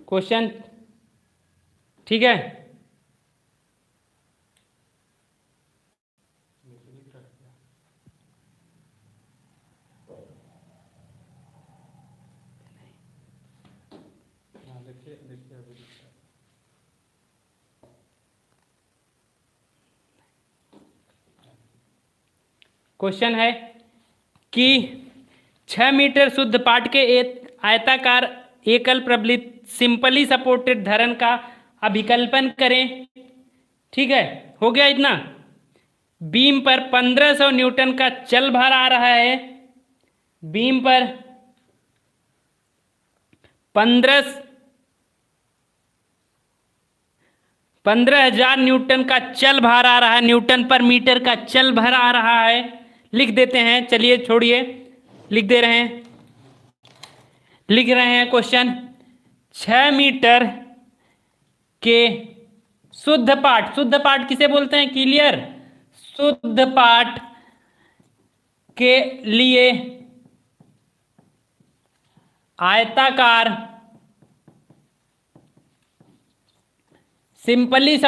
क्वेश्चन ठीक है, क्वेश्चन है कि 6 मीटर शुद्ध पाट के एक आयताकार एकल प्रबलित सिंपली सपोर्टेड धरन का अभिकल्पन करें। ठीक है, हो गया इतना। बीम पर 1500 न्यूटन का चल भार आ रहा है। बीम पर 15,000 न्यूटन का चल भार आ रहा है, न्यूटन पर मीटर का चल भार आ रहा है। लिख देते हैं, चलिए छोड़िए, लिख दे रहे हैं, लिख रहे हैं क्वेश्चन 6 मीटर के शुद्ध पाट किसे बोलते हैं? क्लियर। शुद्ध पाट के लिए आयताकार सिंपली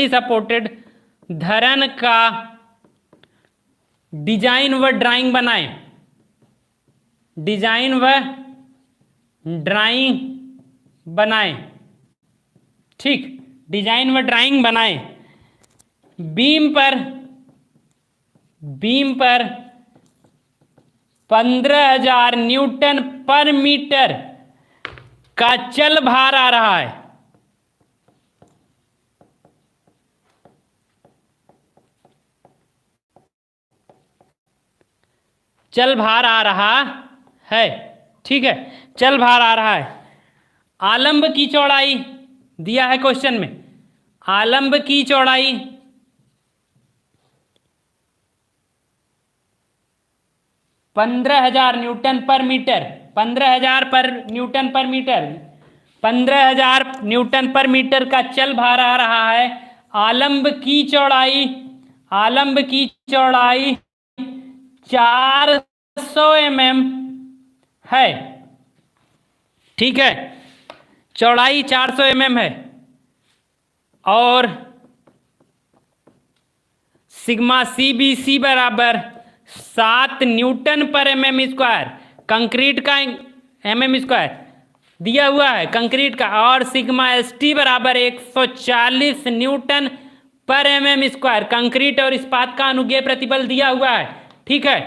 सपोर्टेड धरन का डिजाइन व ड्राइंग बनाएं। ठीक, डिजाइन व ड्राइंग बनाएं। बीम पर 15,000 न्यूटन पर मीटर का चल भार आ रहा है। चल भार आ रहा है, ठीक है, चल भार आ रहा है। आलंब की चौड़ाई दिया है क्वेश्चन में, आलंब की चौड़ाई 15,000 न्यूटन पर मीटर, 15,000 न्यूटन पर मीटर का चल भार आ रहा है। आलंब की चौड़ाई 400 mm है। ठीक है, चौड़ाई 400 mm है और सिग्मा CBC बराबर 7 न्यूटन पर mm स्क्वायर, कंक्रीट का mm स्क्वायर दिया हुआ है कंक्रीट का, और सिग्मा ST बराबर 140 न्यूटन पर mm स्क्वायर, कंक्रीट और इस्पात का अनुज्ञेय प्रतिबल दिया हुआ है। ठीक है,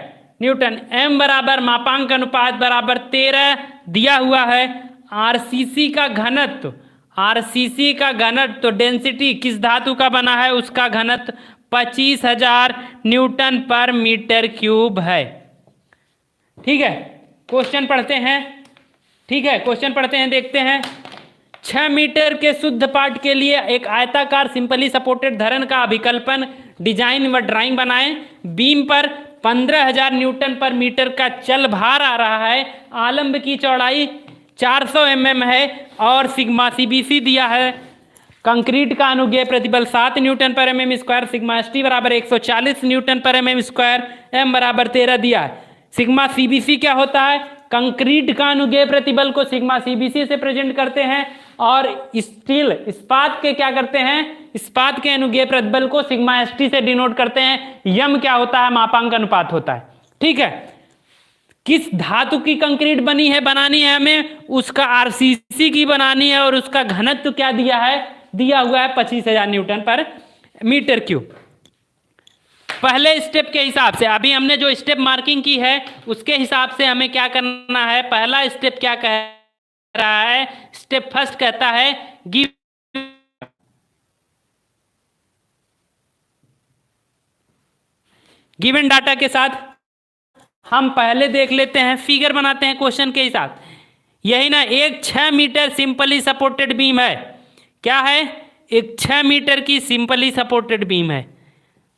न्यूटन। m बराबर मापांक अनुपात बराबर 13 दिया हुआ है। RCC का घनत्व तो डेंसिटी किस धातु का बना है उसका घनत्व 25,000 न्यूटन पर मीटर क्यूब है। ठीक है, क्वेश्चन पढ़ते हैं। ठीक है, क्वेश्चन पढ़ते हैं, देखते हैं। 6 मीटर के शुद्ध पार्ट के लिए एक आयताकार सिंपली सपोर्टेड धरन का अभिकल्पन, डिजाइन व ड्राइंग बनाएं। बीम पर 15,000 न्यूटन पर मीटर का चल भार आ रहा है। आलंब की चौड़ाई 400 mm है और सिग्मा सीबीसी दिया है। कंक्रीट का अनुज्ञेय प्रतिबल 7 न्यूटन पर mm स्क्वायर, सिग्मा एसटी बराबर 140 न्यूटन पर mm स्क्वायर, m बराबर 13 दिया है। सिग्मा सीबीसी क्या होता है? कंक्रीट का अनुज्ञेय प्रतिबल को सिग्मा सीबीसी से प्रेजेंट करते हैं और स्टील इस्पात के क्या करते हैं? इस्पात के अनुज्ञेय प्रतिबल को सिग्मा एसटी से डिनोट करते हैं। यम क्या होता है? मापांक अनुपात होता है। ठीक है, किस धातु की कंक्रीट बनानी है हमें, उसका आरसीसी की बनानी है और उसका घनत्व क्या दिया है? दिया हुआ है 25,000 न्यूटन पर मीटर क्यूब। पहले स्टेप के हिसाब से, अभी हमने जो स्टेप मार्किंग की है उसके हिसाब से हमें क्या करना है? पहला स्टेप क्या कह रहा है? स्टेप फर्स्ट कहता है गिवन डाटा के साथ हम पहले देख लेते हैं, फिगर बनाते हैं क्वेश्चन के हिसाब। यही ना, एक 6 मीटर सिंपली सपोर्टेड बीम है। क्या है? एक 6 मीटर की सिंपली सपोर्टेड बीम है,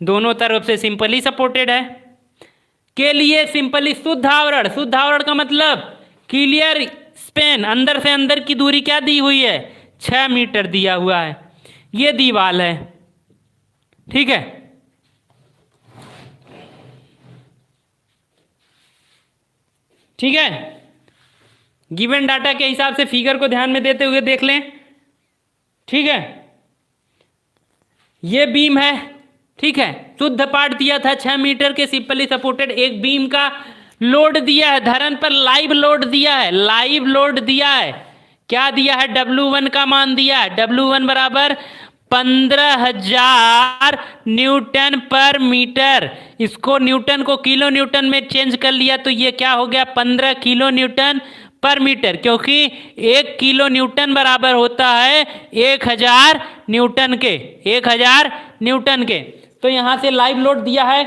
दोनों तरफ से सिंपली सपोर्टेड है। के लिए सिंपली शुद्ध आवरण का मतलब क्लियर स्पेन, अंदर से अंदर की दूरी क्या दी हुई है? 6 मीटर दिया हुआ है। ये दीवार है। ठीक है, ठीक है। गिवन डाटा के हिसाब से फिगर को ध्यान में देते हुए देख लें। ठीक है, ये बीम है। ठीक है, शुद्ध पार्ट दिया था 6 मीटर के सिंपली सपोर्टेड। एक बीम का लोड दिया है, धरन पर लाइव लोड दिया है, लाइव लोड दिया है। क्या दिया है? W1 का मान दिया है। W1 बराबर 15,000 न्यूटन पर मीटर। इसको न्यूटन को किलो न्यूटन में चेंज कर लिया तो ये क्या हो गया? 15 किलो न्यूटन पर मीटर, क्योंकि 1 किलो न्यूटन बराबर होता है 1000 न्यूटन के। 1000 न्यूटन के। तो यहां से लाइव लोड दिया है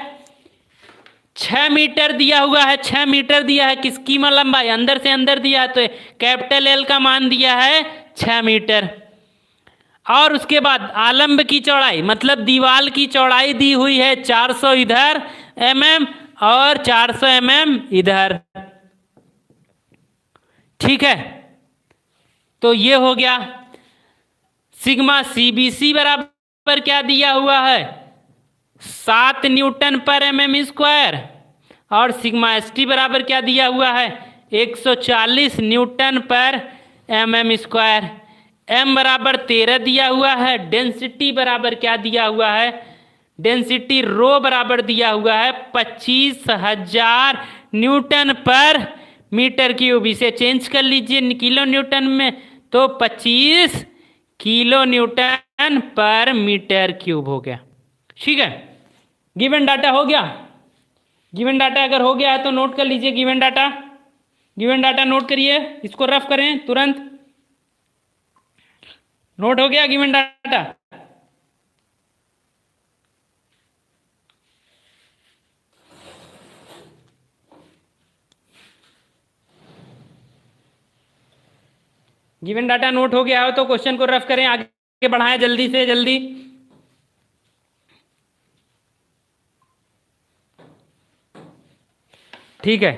6 मीटर दिया हुआ है। 6 मीटर दिया है, किसकी लंबाई? अंदर से अंदर दिया है, तो कैपिटल एल का मान दिया है 6 मीटर। और उसके बाद आलंब की चौड़ाई, मतलब दीवार की चौड़ाई दी हुई है 400 इधर mm और 400 mm इधर। ठीक है, तो ये हो गया। सिग्मा सीबीसी बराबर क्या दिया हुआ है? 7 न्यूटन पर mm स्क्वायर और सिग्मा एसटी बराबर क्या दिया हुआ है? 140 न्यूटन पर mm स्क्वायर। m बराबर 13 दिया हुआ है। डेंसिटी बराबर क्या दिया हुआ है? डेंसिटी रो बराबर दिया हुआ है 25,000 न्यूटन पर मीटर क्यूब। इसे चेंज कर लीजिए किलो न्यूटन में, तो 25 किलो न्यूटन पर मीटर क्यूब हो गया। ठीक है, गिवन डाटा हो गया। गिवन डाटा अगर हो गया है तो नोट कर लीजिए given data. Given data note करिए, इसको रफ करें तुरंत। नोट हो गया given data? Given data note हो गया हो तो क्वेश्चन को रफ करें, आगे बढ़ाएं जल्दी से जल्दी। ठीक है,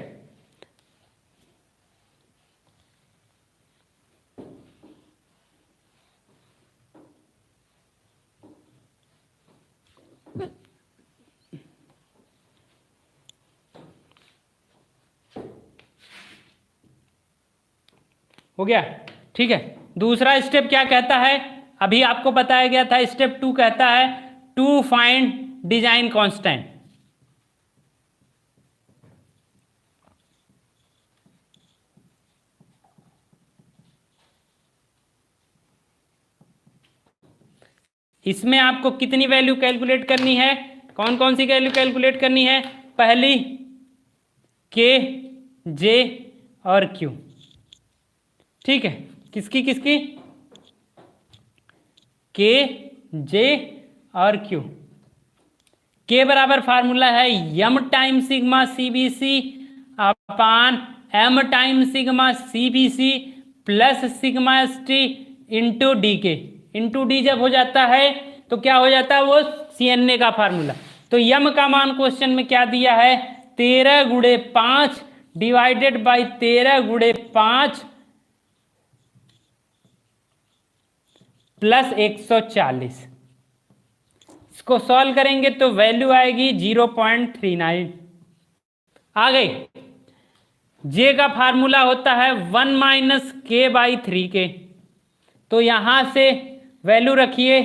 हो गया। ठीक है, दूसरा स्टेप क्या कहता है? अभी आपको बताया गया था। स्टेप 2 कहता है टू फाइंड डिजाइन कांस्टेंट। इसमें आपको कितनी वैल्यू कैलकुलेट करनी है? कौन कौन सी वैल्यू कैलकुलेट करनी है? पहली के, जे और क्यू। ठीक है, किसकी किसकी? के, जे और क्यू। के बराबर फार्मूला है यम टाइम सिग्मा सीबीसी अपान m time sigma CBC plus sigma ST into D के इंटू डी जब हो जाता है तो क्या हो जाता है वो CNA का फार्मूला। तो यम का मान क्वेश्चन में क्या दिया है 13 × 5 डिवाइडेड बाई 13 × 5 प्लस 140। इसको सॉल्व करेंगे तो वैल्यू आएगी 0.39 आ गई। जे का फार्मूला होता है 1 - k/3 के। तो यहां से वैल्यू रखिए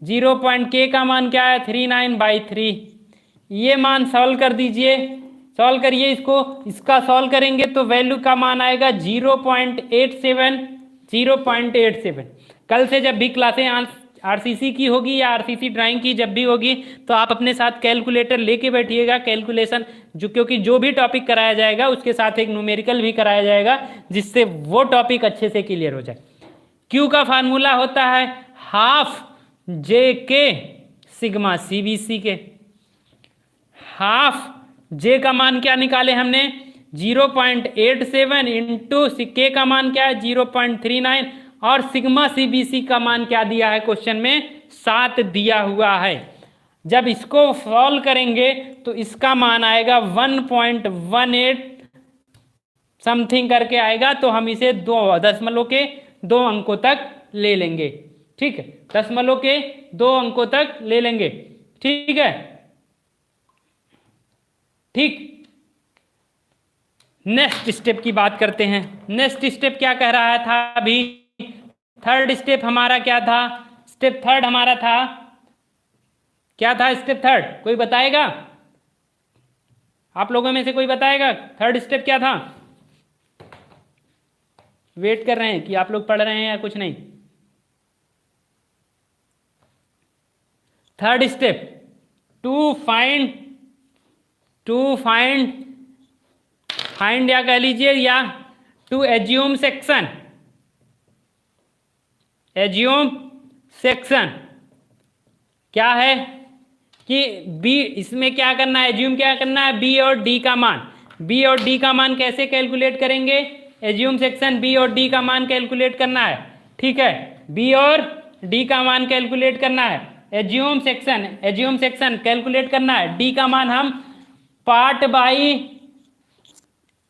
0. का मान क्या है 39/3। ये मान सॉल्व कर दीजिए, सॉल्व करिए इसको, इसका सॉल्व करेंगे तो वैल्यू का मान आएगा 0.87। कल से जब भी क्लासें आरसीसी की होगी या आरसीसी ड्राइंग की जब भी होगी तो आप अपने साथ कैलकुलेटर लेके बैठिएगा। कैलकुलेशन क्योंकि जो भी टॉपिक कराया जाएगा उसके साथ एक न्यूमेरिकल भी कराया जाएगा जिससे वो टॉपिक अच्छे से क्लियर हो जाए। क्यू का फार्मूला होता है हाफ जे के सिग्मा CBC के। हाफ जे का मान क्या निकाले हमने 0.87 इंटू के का मान क्या है 0.39 और सिग्मा CBC का मान क्या दिया है क्वेश्चन में 7 दिया हुआ है। जब इसको सॉल्व करेंगे तो इसका मान आएगा 1.18 समथिंग करके आएगा। तो हम इसे 2 दशमलव के 2 अंकों तक ले लेंगे। ठीक है, दशमलव के 2 अंकों तक ले लेंगे। ठीक है, ठीक। नेक्स्ट स्टेप की बात करते हैं। नेक्स्ट स्टेप क्या कह रहा था अभी, थर्ड स्टेप हमारा क्या था, स्टेप थर्ड हमारा था क्या था, स्टेप थर्ड कोई बताएगा, आप लोगों में से कोई बताएगा थर्ड स्टेप क्या था? वेट कर रहे हैं कि आप लोग पढ़ रहे हैं या कुछ नहीं। थर्ड स्टेप टू फाइंड या कह लीजिए या to assume section. Assume section क्या है कि बी, इसमें क्या करना है, एज्यूम क्या करना है, बी और डी का मान। बी और डी का मान कैसे कैलकुलेट करेंगे, एज्यूम सेक्शन बी और डी का मान कैलकुलेट करना है। ठीक है, बी और डी का मान कैलकुलेट करना है। एज्यूम सेक्शन कैलकुलेट करना है। डी का मान हम पार्ट बाई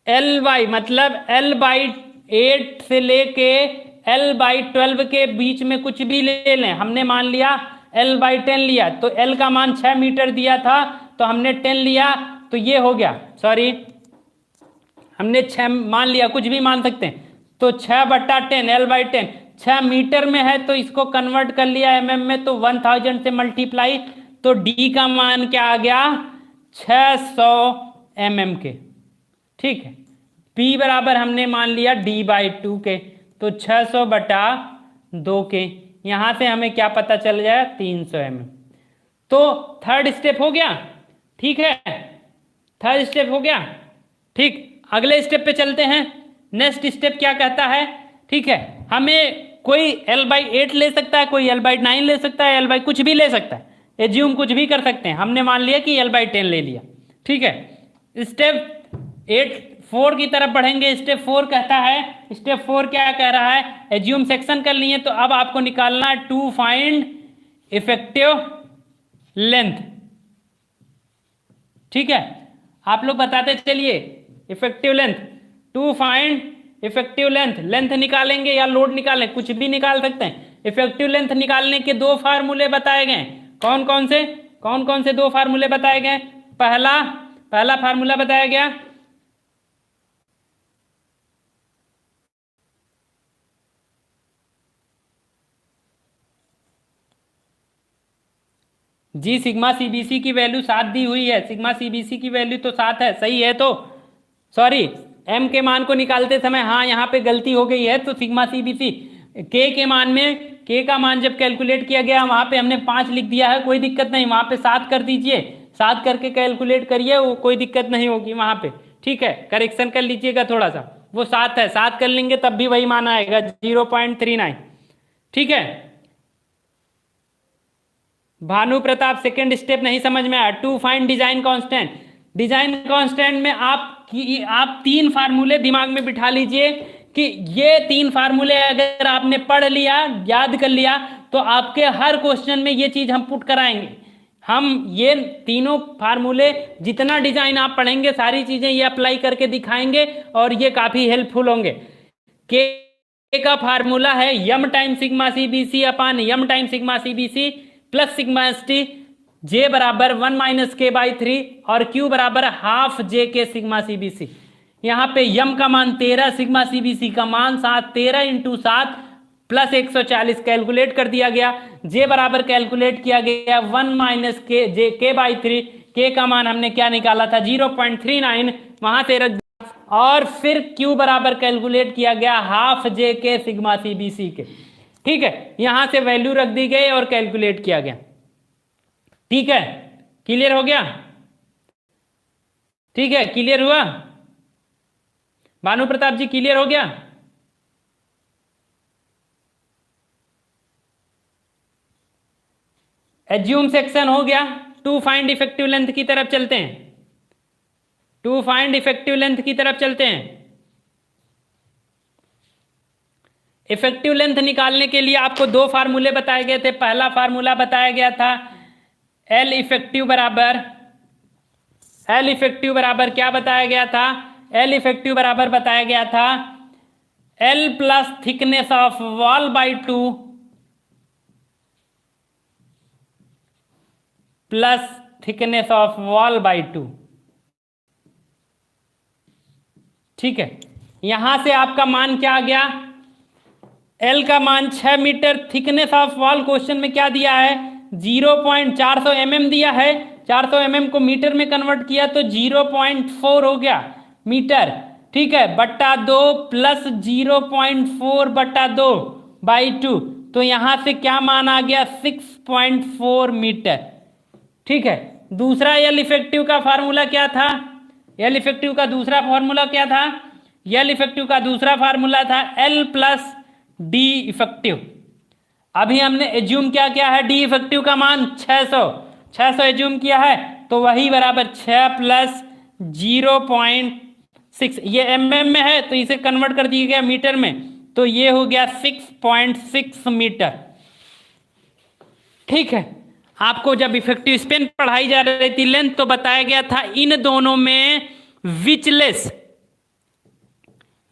L/, मतलब L/8 से लेके L/12 के बीच में कुछ भी ले लें। हमने मान लिया L/10 लिया तो L का मान 6 मीटर दिया था तो हमने 10 लिया तो ये हो गया, सॉरी हमने 6 मान लिया, कुछ भी मान सकते हैं। तो 6/10 L/10 6 मीटर में है तो इसको कन्वर्ट कर लिया mm में तो 1000 से मल्टीप्लाई, तो D का मान क्या आ गया 600 mm के। ठीक है, P बराबर हमने मान लिया D/2 के, तो 600/2 के। यहां से हमें क्या पता चल जाए 300 mm। तो थर्ड स्टेप हो गया। ठीक है, थर्ड स्टेप हो गया। ठीक, अगले स्टेप पे चलते हैं। नेक्स्ट स्टेप क्या कहता है, ठीक है, हमें कोई L/8 ले सकता है, कोई L/9 ले सकता है, L/ कुछ भी ले सकता है, एज्यूम कुछ भी कर सकते हैं। हमने मान लिया कि L/10 ले लिया। ठीक है, स्टेप 4 की तरफ बढ़ेंगे। स्टेप 4 कहता है, स्टेप 4 क्या कह रहा है, एज्यूम सेक्शन कर लिए तो अब आपको निकालना है टू फाइंड इफेक्टिव लेंथ। ठीक है, आप लोग बताते चलिए effective length, to find effective length. Length निकालेंगे या लोड निकालें, कुछ भी निकाल सकते हैं। इफेक्टिव लेंथ निकालने के 2 फार्मूले बताए गए। कौन कौन से 2 फार्मूले बताए गए? पहला फार्मूला बताया गया जी सिग्मा CBC की वैल्यू 7 दी हुई है। सिग्मा CBC की वैल्यू तो 7 है, सही है। तो सॉरी, m के मान को निकालते समय हाँ यहाँ पे गलती हो गई है। तो सिग्मा CBC k के मान में, k का मान जब कैलकुलेट किया गया वहां पे हमने 5 लिख दिया है, कोई दिक्कत नहीं, वहां पे 7 कर दीजिए, 7 करके कैलकुलेट करिए, वो कोई दिक्कत नहीं होगी वहां पे। ठीक है, करेक्शन कर लीजिएगा थोड़ा सा, वो 7 है, 7 कर लेंगे तब भी वही मान आएगा 0.39। ठीक है, भानु प्रताप सेकंड स्टेप नहीं समझ में आया। To find design constant. Design constant में आप कि आप 3 फार्मूले दिमाग में बिठा लीजिए कि ये 3 फार्मूले अगर आपने पढ़ लिया, याद कर लिया, तो आपके हर क्वेश्चन में ये चीज हम पुट कराएंगे। हम ये तीनों फार्मूले जितना डिजाइन आप पढ़ेंगे सारी चीजें ये अप्लाई करके दिखाएंगे और ये काफी हेल्पफुल होंगे। के का फार्मूला है M time sigma CBC upon M time sigma CBC plus sigma S T, J बराबर 1 माइनस के बाई 3 और क्यू बराबर हाफ जे के सिग्मा सीबीसी। यहाँ पे यम का मान 13, सिग्मा सीबीसी का मान 7, 13 इंटू 7 प्लस 140 कैलकुलेट कर दिया गया। जे बराबर कैलकुलेट किया गया 1 माइनस के जे के बाई 3, के का मान हमने क्या निकाला था 0.39, वहां से रख दिया। और फिर क्यू बराबर कैलकुलेट किया गया हाफ जे के सिग्मा सीबीसी के। ठीक है, यहां से वैल्यू रख दी गई और कैलकुलेट किया गया। ठीक है, क्लियर हो गया? ठीक है, क्लियर हुआ? भानु प्रताप जी क्लियर हो गया? एज्यूम सेक्शन हो गया। टू फाइंड इफेक्टिव लेंथ की तरफ चलते हैं। टू फाइंड इफेक्टिव लेंथ की तरफ चलते हैं। इफेक्टिव लेंथ निकालने के लिए आपको 2 फार्मूले बताए गए थे। पहला फार्मूला बताया गया था एल इफेक्टिव बराबर क्या बताया गया था? एल इफेक्टिव बराबर बताया गया था L plus thickness of wall by 2 plus thickness of wall by 2। ठीक है, यहां से आपका मान क्या आ गया? एल का मान 6 metre, thickness of wall question में क्या दिया है 0.400 mm दिया है। 400 mm को मीटर में कन्वर्ट किया तो 0.4 हो गया मीटर। ठीक है, बट्टा 2 प्लस 0.4 बट्टा 2 बाई 2, तो यहां से क्या मान आ गया 6.4 मीटर। ठीक है, दूसरा एल इफेक्टिव का फार्मूला क्या था? एल इफेक्टिव का दूसरा फार्मूला क्या था? एल इफेक्टिव का दूसरा फार्मूला था एल प्लस डी इफेक्टिव। अभी हमने एज्यूम क्या है? डी इफेक्टिव का मान 600 एज्यूम किया है, तो वही बराबर 6 प्लस 0.6, ये mm में है तो इसे कन्वर्ट कर दिया गया मीटर में, तो ये हो गया 6.6 मीटर। ठीक है, आपको जब इफेक्टिव स्पेन पढ़ाई जा रही थी लेंथ, तो बताया गया था इन दोनों में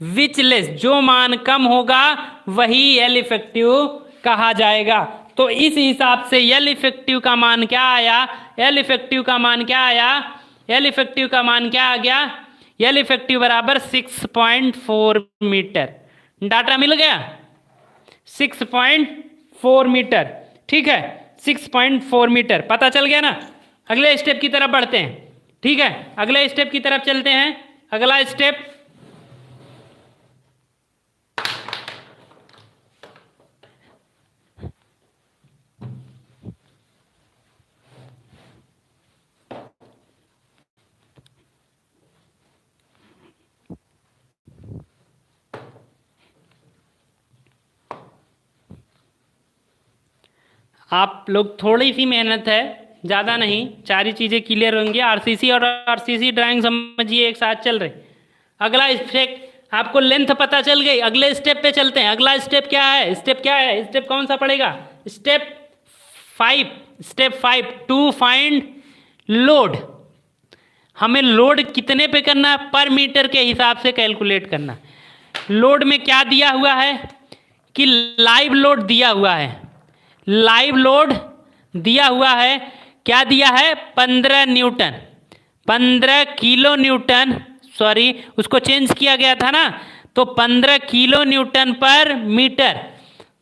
विचलेस जो मान कम होगा वही एल इफेक्टिव कहा जाएगा। तो इस हिसाब से एल इफेक्टिव का मान क्या आया? एल इफेक्टिव का मान क्या आया? एल इफेक्टिव का मान क्या आ गया? एल इफेक्टिव बराबर 6.4 मीटर। डाटा मिल गया 6.4 मीटर। ठीक है, 6.4 मीटर पता चल गया ना? अगले स्टेप की तरफ बढ़ते हैं। ठीक है, अगले स्टेप की तरफ चलते हैं। अगला स्टेप आप लोग थोड़ी सी मेहनत है, ज़्यादा नहीं, सारी चीज़ें क्लियर होंगी। आरसीसी और आरसीसी ड्राइंग समझिए एक साथ चल रहे। अगला स्टेप आपको लेंथ पता चल गई। अगले स्टेप पे चलते हैं। अगला स्टेप क्या है? स्टेप कौन सा पड़ेगा? Step 5 to find load. हमें लोड कितने पे करना है? पर मीटर के हिसाब से कैलकुलेट करना। लोड में क्या दिया हुआ है कि लाइव लोड दिया हुआ है। लाइव लोड दिया हुआ है, क्या दिया है? 15 न्यूटन, 15 किलो न्यूटन, सॉरी उसको चेंज किया गया था ना, तो 15 किलो न्यूटन पर मीटर।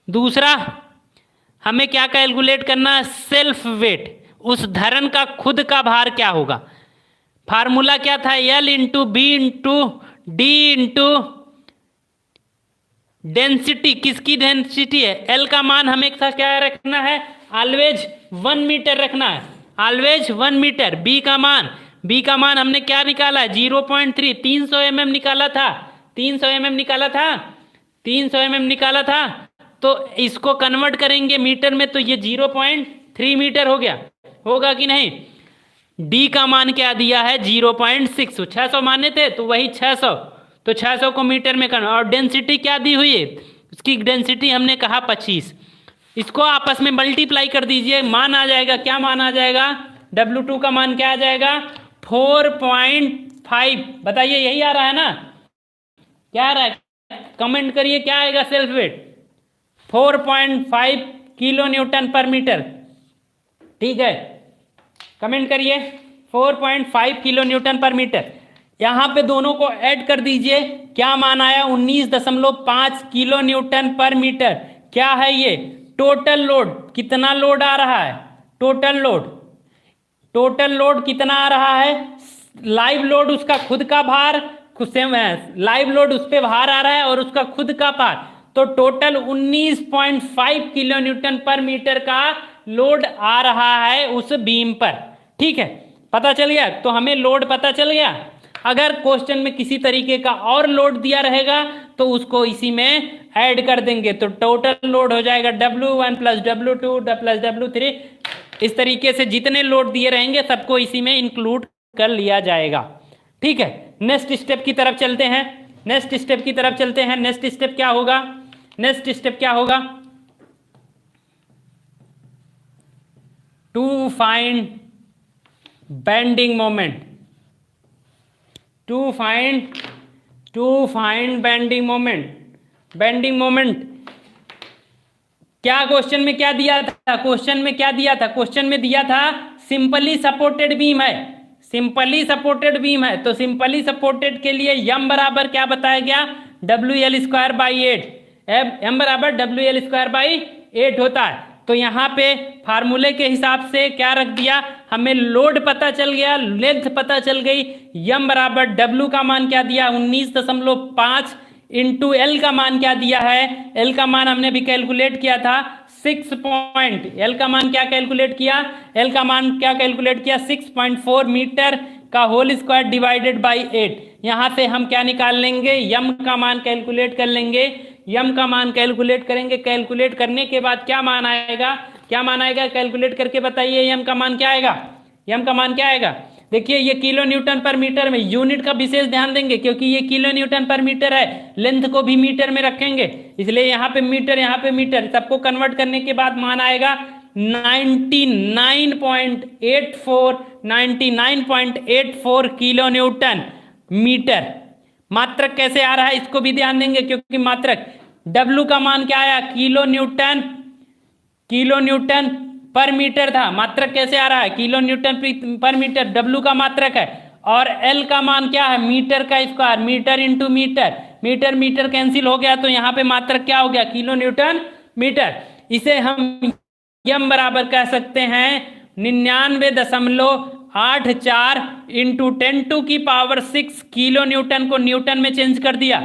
दूसरा हमें क्या कैलकुलेट करना? सेल्फ वेट, उस धरन का खुद का भार क्या होगा। फार्मूला क्या था? L into B into D into density. किसकी डेंसिटी है? एल का मान हमें क्या रखना है? ऑलवेज 1 मीटर रखना है, ऑलवेज 1 मीटर। बी का मान हमने क्या निकाला है? 0.3, 300 mm निकाला था, 300 mm निकाला था। तो इसको कन्वर्ट करेंगे मीटर में, तो ये 0.3 मीटर हो गया, होगा कि नहीं? डी का मान क्या दिया है 0.6, 600 माने थे तो वही 600, तो 600 को मीटर में करना। और डेंसिटी क्या दी हुई है, उसकी डेंसिटी हमने कहा 25। इसको आपस में मल्टीप्लाई कर दीजिए, मान आ जाएगा, क्या मान आ जाएगा, W2 का मान क्या आ जाएगा 4.5। बताइए यही आ रहा है ना, क्या आ रहा है, कमेंट करिए क्या आएगा सेल्फ वेट 4.5 किलो न्यूटन पर मीटर। ठीक है, कमेंट करिए 4.5 किलो न्यूटन पर मीटर। यहां पे दोनों को ऐड कर दीजिए, क्या मान आया 19.5 किलो न्यूटन पर मीटर। क्या है ये टोटल लोड, कितना लोड आ रहा है, टोटल लोड कितना आ रहा है, लाइव लोड उसका खुद का भार, लाइव लोड उस पर भार आ रहा है और उसका खुद का भार, तो टोटल 19.5 किलो न्यूटन पर मीटर का लोड आ रहा है उस बीम पर। ठीक है, पता चल गया, तो हमें लोड पता चल गया। अगर क्वेश्चन में किसी तरीके का और लोड दिया रहेगा तो उसको इसी में ऐड कर देंगे, तो टोटल लोड हो जाएगा W1 plus W2 plus W3। इस तरीके से जितने लोड दिए रहेंगे सबको इसी में इंक्लूड कर लिया जाएगा। ठीक है, नेक्स्ट स्टेप की तरफ चलते हैं, नेक्स्ट स्टेप क्या होगा, नेक्स्ट स्टेप क्या होगा, to find bending moment, to find bending moment. क्या क्वेश्चन में क्या दिया था, क्वेश्चन में दिया था सिंपली सपोर्टेड बीम है, तो सिंपली सपोर्टेड के लिए m बराबर क्या बताया गया WL²/8, m बराबर WL²/8 होता है। तो यहाँ पे फार्मूले के हिसाब से क्या रख दिया, हमें लोड पता चल गया, लेंथ पता चल गई, m बराबर W का मान क्या दिया 19.5 इंटू L का मान क्या दिया है, L का मान हमने भी कैलकुलेट किया था 6 पॉइंट, L का मान क्या कैलकुलेट किया, 6.4 मीटर का होल स्क्वायर डिवाइडेड बाई 8। यहाँ से हम क्या निकाल लेंगे, m का मान कैलकुलेट कर लेंगे, m का मान कैलकुलेट करेंगे, कैलकुलेट करने के बाद क्या मान आएगा, कैलकुलेट करके बताइए m का मान क्या आएगा, देखिए ये किलो न्यूटन पर मीटर में, यूनिट का विशेष ध्यान देंगे क्योंकि ये किलो न्यूटन पर मीटर है, लेंथ को भी मीटर में रखेंगे, इसलिए यहाँ पे मीटर, सबको कन्वर्ट करने के बाद मान आएगा 99.84 किलो न्यूटन मीटर। मात्रक कैसे आ रहा है इसको भी ध्यान देंगे क्योंकि मात्रक W का मान क्या आया किलो न्यूटन पर मीटर था, मात्रक कैसे आ रहा है किलो न्यूटन पर मीटर, W का मात्रक है, और L का मान क्या है मीटर का square, metre into metre cancel हो गया, तो यहाँ पे मात्रक क्या हो गया किलो न्यूटन मीटर। इसे हम m बराबर कह सकते हैं 99.84 इंटू 10⁶ किलो न्यूटन को न्यूटन में चेंज कर दिया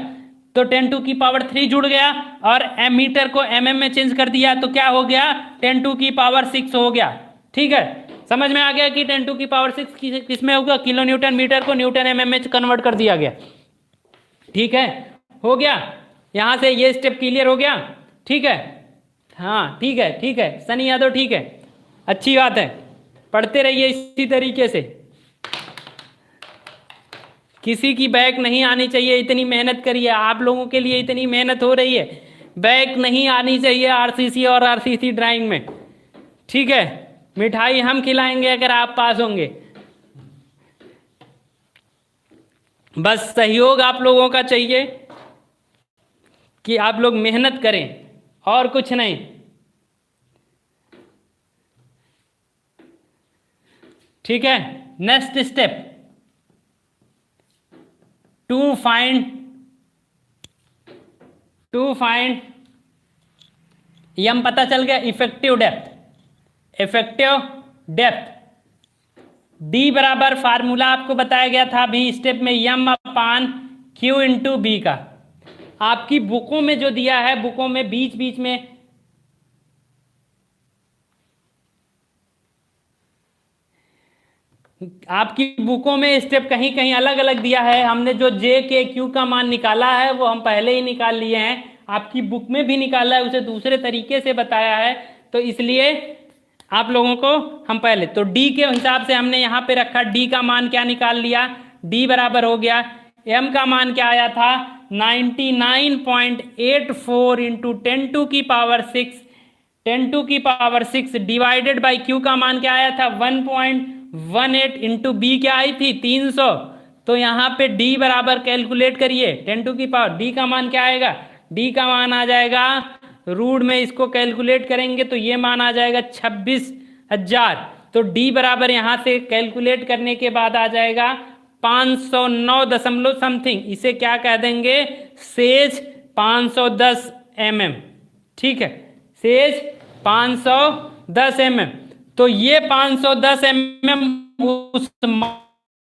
तो 10�3 जुड़ गया, और मीटर को mm में चेंज कर दिया तो क्या हो गया 10�6 हो गया। ठीक है, समझ में आ गया कि 10�6 किस में होगा, किलो न्यूटन मीटर को न्यूटन mm में कन्वर्ट कर दिया गया। ठीक है, हो गया, यहां से ये स्टेप क्लियर हो गया। ठीक है, हाँ ठीक है सनी यादव, ठीक है, अच्छी बात है, पढ़ते रहिए इसी तरीके से, किसी की बैक नहीं आनी चाहिए, इतनी मेहनत करिए, आप लोगों के लिए इतनी मेहनत हो रही है, बैक नहीं आनी चाहिए आरसीसी और आरसीसी ड्राइंग में। ठीक है, मिठाई हम खिलाएंगे अगर आप पास होंगे, बस सहयोग आप लोगों का चाहिए कि आप लोग मेहनत करें और कुछ नहीं। ठीक है, नेक्स्ट स्टेप टू फाइंड यम पता चल गया, इफेक्टिव डेप्थ डी बराबर फार्मूला आपको बताया गया था अभी स्टेप में m/q इंटू बी का। आपकी बुकों में जो दिया है, बुकों में बीच बीच में आपकी बुकों में स्टेप कहीं कहीं अलग अलग दिया है, हमने जो J के Q का मान निकाला है वो हम पहले ही निकाल लिए हैं, आपकी बुक में भी निकाला है, उसे दूसरे तरीके से बताया है, तो इसलिए आप लोगों को हम पहले तो डी के हिसाब से हमने यहाँ पे रखा, डी का मान क्या निकाल लिया, डी बराबर हो गया, एम का मान क्या आया था 99.84 इंटू 10⁻6 डिवाइडेड बाई क्यू का मान क्या आया था 1.18 इंटू बी क्या आई थी 300। तो यहाँ पे डी बराबर कैलकुलेट करिए 10⁻, डी का मान क्या आएगा, डी का मान आ जाएगा रूट में इसको कैलकुलेट करेंगे तो ये मान आ जाएगा 26,000। तो डी बराबर यहाँ से कैलकुलेट करने के बाद आ जाएगा 509 दशमलव समथिंग, इसे क्या कह देंगे सेज 510 mm। ठीक है, सेज 510 mm। तो ये 510 mm उस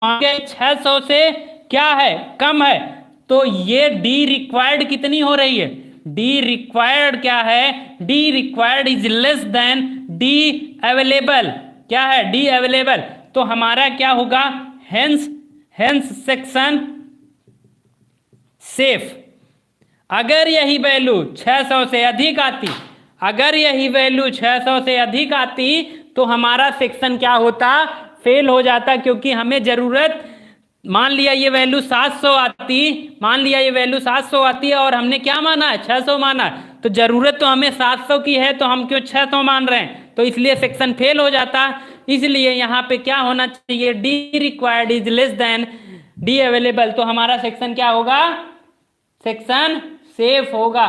600 से क्या है कम है, तो ये डी रिक्वायर्ड कितनी हो रही है, डी रिक्वायर्ड क्या है, D required is less than D available. क्या है, डी अवेलेबल। तो हमारा क्या होगा, हेंस सेक्शन सेफ। अगर यही वैल्यू 600 से अधिक आती, अगर यही वैल्यू 600 से अधिक आती तो हमारा सेक्शन क्या होता, फेल हो जाता, क्योंकि हमें जरूरत, मान लिया ये वैल्यू 700 आती, मान लिया ये वैल्यू 700 आती है और हमने क्या माना है 600 माना है, तो जरूरत तो हमें 700 की है तो हम क्यों 600 मान रहे हैं, तो इसलिए सेक्शन फेल हो जाता। इसलिए यहाँ पे क्या होना चाहिए, D required is less than D available. तो हमारा सेक्शन क्या होगा, सेक्शन सेफ होगा।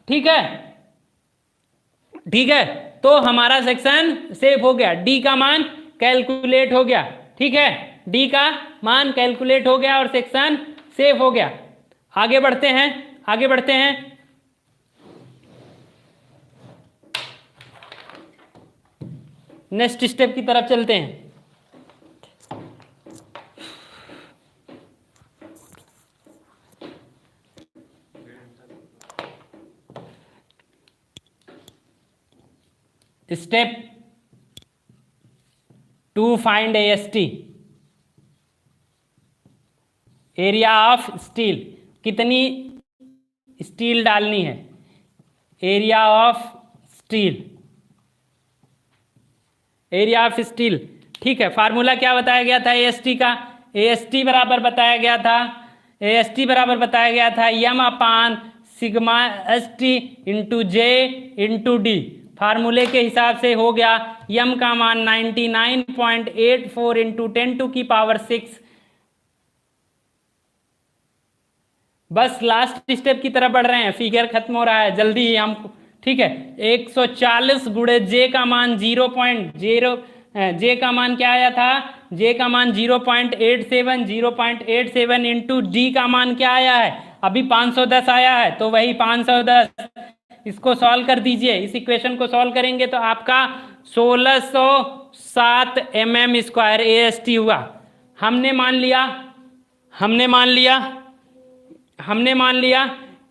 ठीक है, ठीक है, तो हमारा सेक्शन सेफ हो गया, डी का मान कैलकुलेट हो गया। ठीक है, डी का मान कैलकुलेट हो गया और सेक्शन सेफ हो गया। आगे बढ़ते हैं, आगे बढ़ते हैं। नेक्स्ट स्टेप की तरफ चलते हैं। Step 2 find AST, area of steel. कितनी स्टील डालनी है, area of steel, area of steel. ठीक है, फार्मूला क्या बताया गया था एएसटी का, एएसटी बराबर बताया गया था, एएसटी बराबर बताया गया था M upon sigma S T into J into D. फार्मूले के हिसाब से हो गया यम का मान 99.84 इंटू 10⁻6। बस लास्ट स्टेप की तरफ बढ़ रहे हैं, फिगर खत्म हो रहा है जल्दी ही हम। ठीक है, 140 गुणे जे का मान 0.0, जे का मान क्या आया था, जे का मान 0.87, 0.87 इंटू डी का मान क्या आया है, अभी 510 आया है, तो वही 510, इसको सॉल्व कर दीजिए। इस इक्वेशन को सॉल्व करेंगे तो आपका 1607 mm स्क्वायर एएसटी हुआ। हमने मान लिया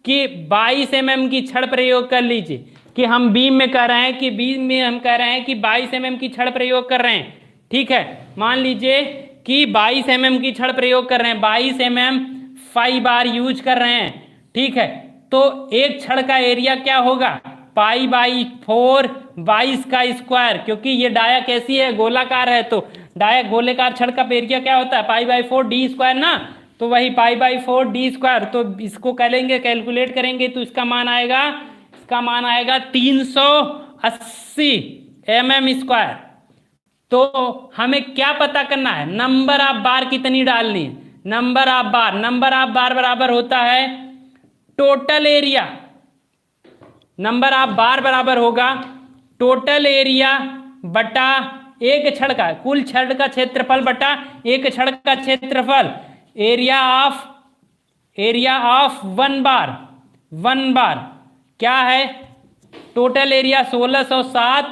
कि 22 mm की छड़ प्रयोग कर लीजिए, कि हम बीम में कह रहे हैं, कि बीम में हम कह रहे हैं कि 22 mm की छड़ प्रयोग कर रहे हैं। ठीक है, मान लीजिए कि 22 mm की छड़ प्रयोग कर रहे हैं, 22 mm 5 बार यूज कर रहे हैं। ठीक है, तो एक छड़ का एरिया क्या होगा, π/4 22 का स्क्वायर, क्योंकि ये डाया कैसी है, गोलाकार है, तो डाया गोलाकार छड़ का एरिया क्या होता है π/4 डी स्क्वायर ना, तो वही π/4 डी स्क्वायर। तो इसको करेंगे, कैलकुलेट करेंगे तो इसका मान आएगा 380 mm स्क्वायर। तो हमें क्या पता करना है, नंबर ऑफ बार कितनी डालनी है, नंबर ऑफ बार बराबर होता है total area, number of bar बराबर होगा टोटल एरिया बटा एक छड़ का, कुल छड़ का क्षेत्रफल बटा एक छड़ का क्षेत्रफल, एरिया ऑफ वन बार क्या है, टोटल एरिया 1607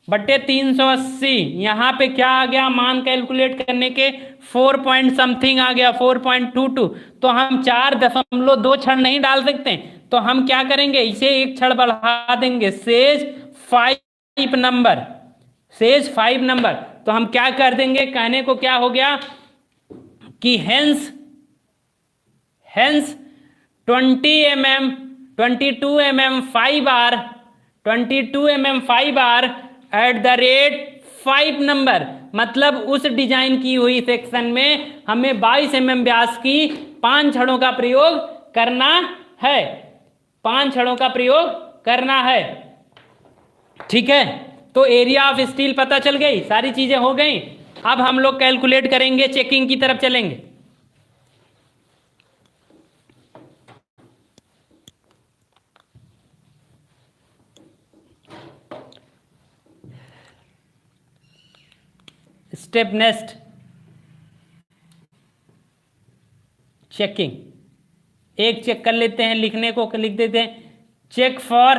बटे 380। यहाँ पे क्या आ गया, मान कैलकुलेट करने के 4 पॉइंट समथिंग आ गया, 4.22। तो हम 4.2 छड़ नहीं डाल सकते, तो हम क्या करेंगे, इसे एक छड़ बढ़ा देंगे, सेज 5 नंबर। तो हम क्या कर देंगे, कहने को क्या हो गया कि हेंस 22 mm 5 बार 5 नंबर, मतलब उस डिजाइन की हुई सेक्शन में हमें 22 mm व्यास की 5 छड़ों का प्रयोग करना है, 5 छड़ों का प्रयोग करना है। ठीक है, तो एरिया ऑफ स्टील पता चल गई, सारी चीजें हो गई। अब हम लोग कैलकुलेट करेंगे, चेकिंग की तरफ चलेंगे। Step next, checking. एक चेक कर लेते हैं, लिखने को लिख देते हैं, चेक फॉर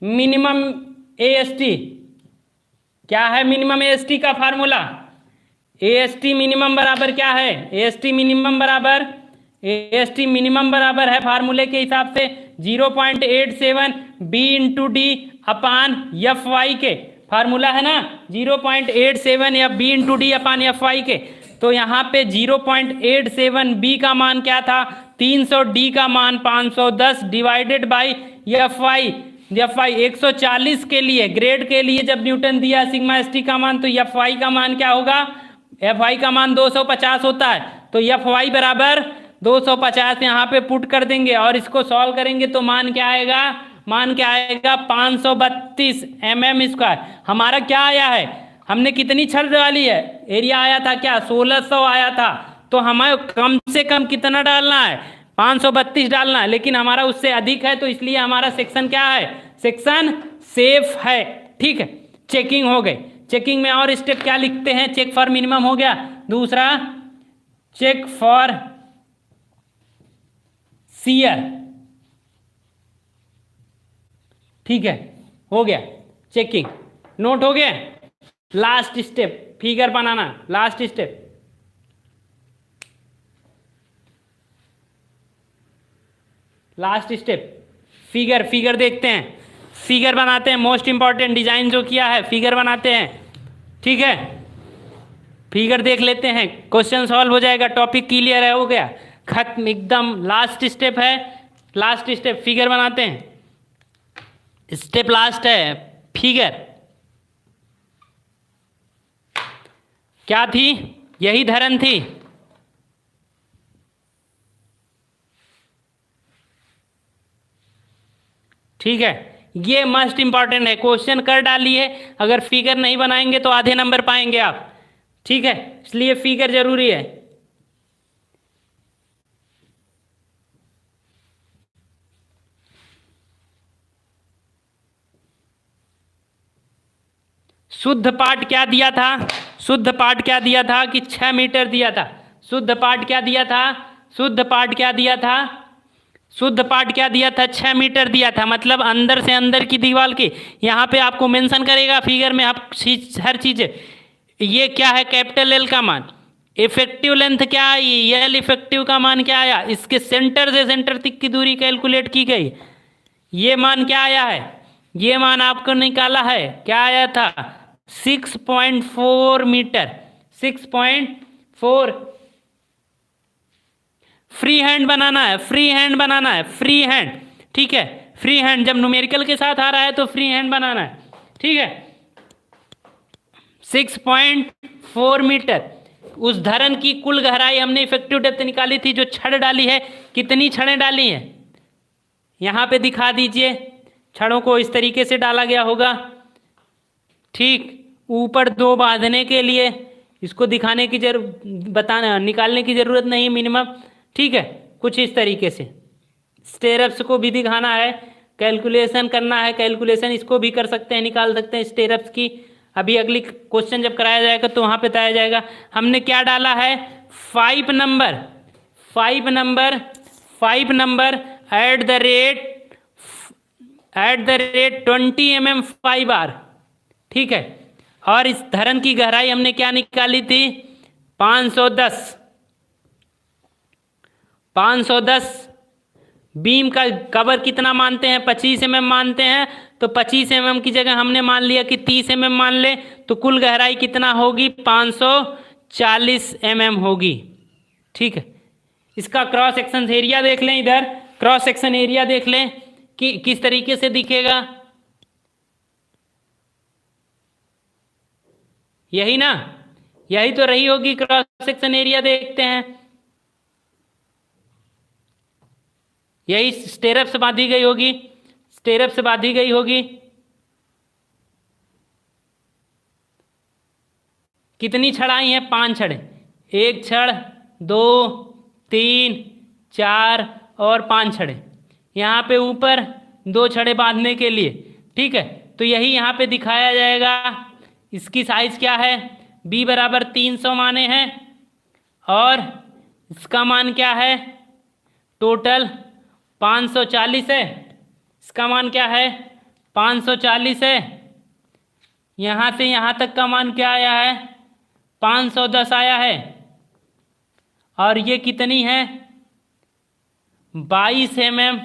मिनिमम एएसटी। क्या है मिनिमम एएसटी का फार्मूला? एएसटी मिनिमम बराबर क्या है? एएसटी मिनिमम बराबर है फार्मूले के हिसाब से 0.87 B into D upon F Y के। फार्मूला है ना 0.87 या B into D upon F Y के। तो यहाँ पे 0.87 बी का मान क्या था? 300, डी का मान 510 डिवाइडेड बाई एफ वाई। 140 के लिए, ग्रेड के लिए जब न्यूटन दिया सिग्मा एस टी का मान, तो एफ वाई का मान क्या होगा? एफ वाई का मान 250 होता है। तो एफ वाई बराबर 250 यहाँ पे पुट कर देंगे और इसको सॉल्व करेंगे तो मान क्या आएगा? 532 mm²। हमारा क्या आया है? हमने कितनी छड़ डाली है? एरिया आया था क्या? 1600 आया था। तो हमें कम से कम कितना डालना है? 532 डालना है, लेकिन हमारा उससे अधिक है, तो इसलिए हमारा सेक्शन क्या है? सेक्शन सेफ है। ठीक है, चेकिंग हो गई। चेकिंग में और स्टेप क्या लिखते हैं? चेक फॉर मिनिमम हो गया। दूसरा, चेक फॉर शियर। ठीक है, हो गया चेकिंग, नोट हो गया। लास्ट स्टेप, फिगर बनाना। लास्ट स्टेप, फिगर देखते हैं, फिगर बनाते हैं। मोस्ट इंपॉर्टेंट डिजाइन जो किया है, फिगर बनाते हैं। ठीक है, फिगर देख लेते हैं, क्वेश्चन सॉल्व हो जाएगा, टॉपिक क्लियर है, हो गया, खत्म एकदम। लास्ट स्टेप है, लास्ट स्टेप फिगर बनाते हैं। स्टेप लास्ट है, फिगर क्या थी? यही धरन थी। ठीक है, ये मस्ट इंपॉर्टेंट है, क्वेश्चन कर डालिए। अगर फिगर नहीं बनाएंगे तो आधे नंबर पाएंगे आप। ठीक है, इसलिए फिगर जरूरी है। शुद्ध पाठ क्या दिया था? शुद्ध पाठ क्या दिया था कि 6 मीटर दिया था। शुद्ध पाठ क्या दिया था? शुद्ध पाठ क्या दिया था? शुद्ध पाठ क्या दिया था? 6 मीटर दिया था, मतलब अंदर से अंदर की दीवार की। यहाँ पे आपको मेंशन करेगा फिगर में, आप हर चीज़। ये क्या है? कैपिटल एल का मान। इफेक्टिव लेंथ क्या आई? एल इफेक्टिव का मान क्या आया? इसके सेंटर से सेंटर तक की दूरी कैलकुलेट की गई। ये मान क्या आया है? ये मान आपको निकाला है, क्या आया था? 6.4 मीटर। 6.4। फ्री हैंड बनाना है, फ्री हैंड बनाना है, फ्री हैंड। ठीक है, फ्री हैंड जब न्यूमेरिकल के साथ आ रहा है तो फ्री हैंड बनाना है। ठीक है, 6.4 मीटर। उस धरन की कुल गहराई हमने इफेक्टिव डेप्थ निकाली थी, जो छड़ डाली है। कितनी छड़ें डाली हैं? यहां पे दिखा दीजिए, छड़ों को इस तरीके से डाला गया होगा। ठीक, ऊपर 2 बांधने के लिए, इसको दिखाने की निकालने की जरूरत नहीं मिनिमम। ठीक है, कुछ इस तरीके से। स्टेरअप्स को भी दिखाना है, कैलकुलेशन करना है। कैलकुलेशन इसको भी कर सकते हैं, निकाल सकते हैं स्टेरअप्स की। अभी अगली क्वेश्चन जब कराया जाएगा तो वहां पे बताया जाएगा। हमने क्या डाला है? 5 number at the rate 20 mm 5R। ठीक है, और इस धरन की गहराई हमने क्या निकाली थी? 510। बीम का कवर कितना मानते हैं? 25 mm मानते हैं। तो 25 mm की जगह हमने मान लिया कि 30 mm मान ले, तो कुल गहराई कितना होगी? 540 mm होगी। ठीक है, इसका क्रॉस सेक्शन एरिया देख लें, इधर क्रॉस सेक्शन एरिया देख लें कि किस तरीके से दिखेगा। यही ना, यही तो रही होगी। क्रॉस सेक्शन एरिया देखते हैं, यही स्टेरअप से बांधी गई होगी, स्टेरअप से बांधी गई होगी। कितनी छड़ आई हैं? 5 छड़। 1 छड़, 2, 3, 4 और 5 छड़े। यहाँ पे ऊपर 2 छड़े बांधने के लिए, ठीक है। तो यही यहाँ पे दिखाया जाएगा। इसकी साइज क्या है? b बराबर 300 माने हैं और इसका मान क्या है? टोटल 540 है। इसका मान क्या है? 540 है। यहाँ से यहाँ तक का मान क्या आया है? 510 आया है। और ये कितनी है? 22 mm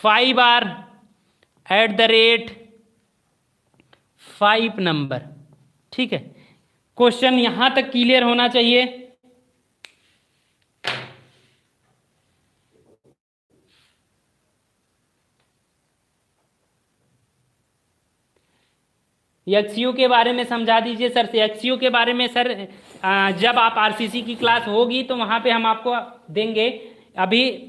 5r@5 नंबर। ठीक है, क्वेश्चन यहां तक क्लियर होना चाहिए। एक्सयू के बारे में समझा दीजिए सर। एक्सयू के बारे में सर जब आप आरसीसी की क्लास होगी तो वहां पे हम आपको देंगे। अभी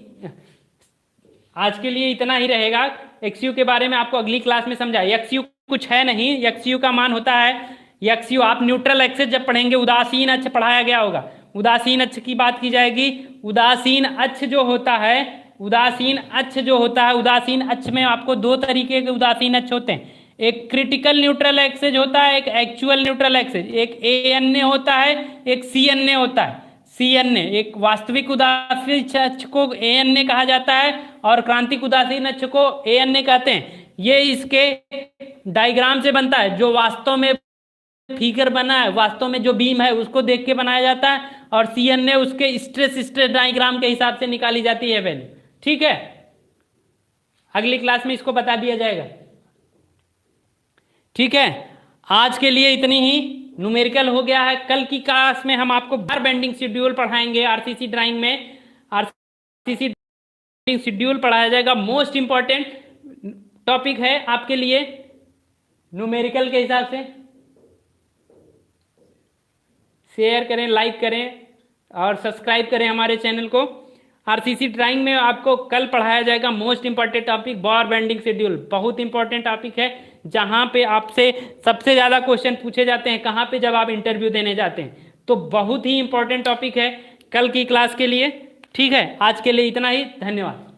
आज के लिए इतना ही रहेगा। एक्सयू के बारे में आपको अगली क्लास में समझा। एक्सयू कुछ है नहीं, एक्सयू का मान होता है, एक्सयू आप न्यूट्रल एक्सेस जब पढ़ेंगे, उदासीन अक्ष पढ़ाया गया होगा। उदासीन अक्ष की बात की जाएगी। उदासीन अक्ष जो होता है, उदासीन अक्ष जो होता है, उदासीन अक्ष में आपको 2 तरीके के उदासीन अक्ष होते हैं। एक क्रिटिकल न्यूट्रल एक्सेस होता है, एक एक्चुअल न्यूट्रल एक्सेस। एक ANA होता है, एक CNA होता है। CNA एक वास्तविक उदासीन अक्ष को ANA कहा जाता है और क्रांतिक उदासीन अक्ष को ANA कहते हैं। ये इसके डायग्राम से बनता है, जो वास्तव में फिगर बना है, वास्तव में जो बीम है उसको देख के बनाया जाता है। और CNA उसके स्ट्रेस डायग्राम के हिसाब से निकाली जाती है वैल्यू। ठीक है, अगली क्लास में इसको बता दिया जाएगा। ठीक है, आज के लिए इतनी ही। न्यूमेरिकल हो गया है। कल की क्लास में हम आपको बार बेंडिंग शेड्यूल पढ़ाएंगे। आरसीसी ड्राइंग में आरसीसी बेंडिंग शेड्यूल पढ़ाया जाएगा। मोस्ट इंपॉर्टेंट टॉपिक है आपके लिए न्यूमेरिकल के हिसाब से। शेयर करें, लाइक करें और सब्सक्राइब करें हमारे चैनल को। आरसीसी ड्राइंग में आपको कल पढ़ाया जाएगा मोस्ट इंपॉर्टेंट टॉपिक बार बेंडिंग शेड्यूल। बहुत इंपॉर्टेंट टॉपिक है, जहां पे आपसे सबसे ज्यादा क्वेश्चन पूछे जाते हैं। कहां पे? जब आप इंटरव्यू देने जाते हैं। तो बहुत ही इंपॉर्टेंट टॉपिक है कल की क्लास के लिए। ठीक है, आज के लिए इतना ही। धन्यवाद।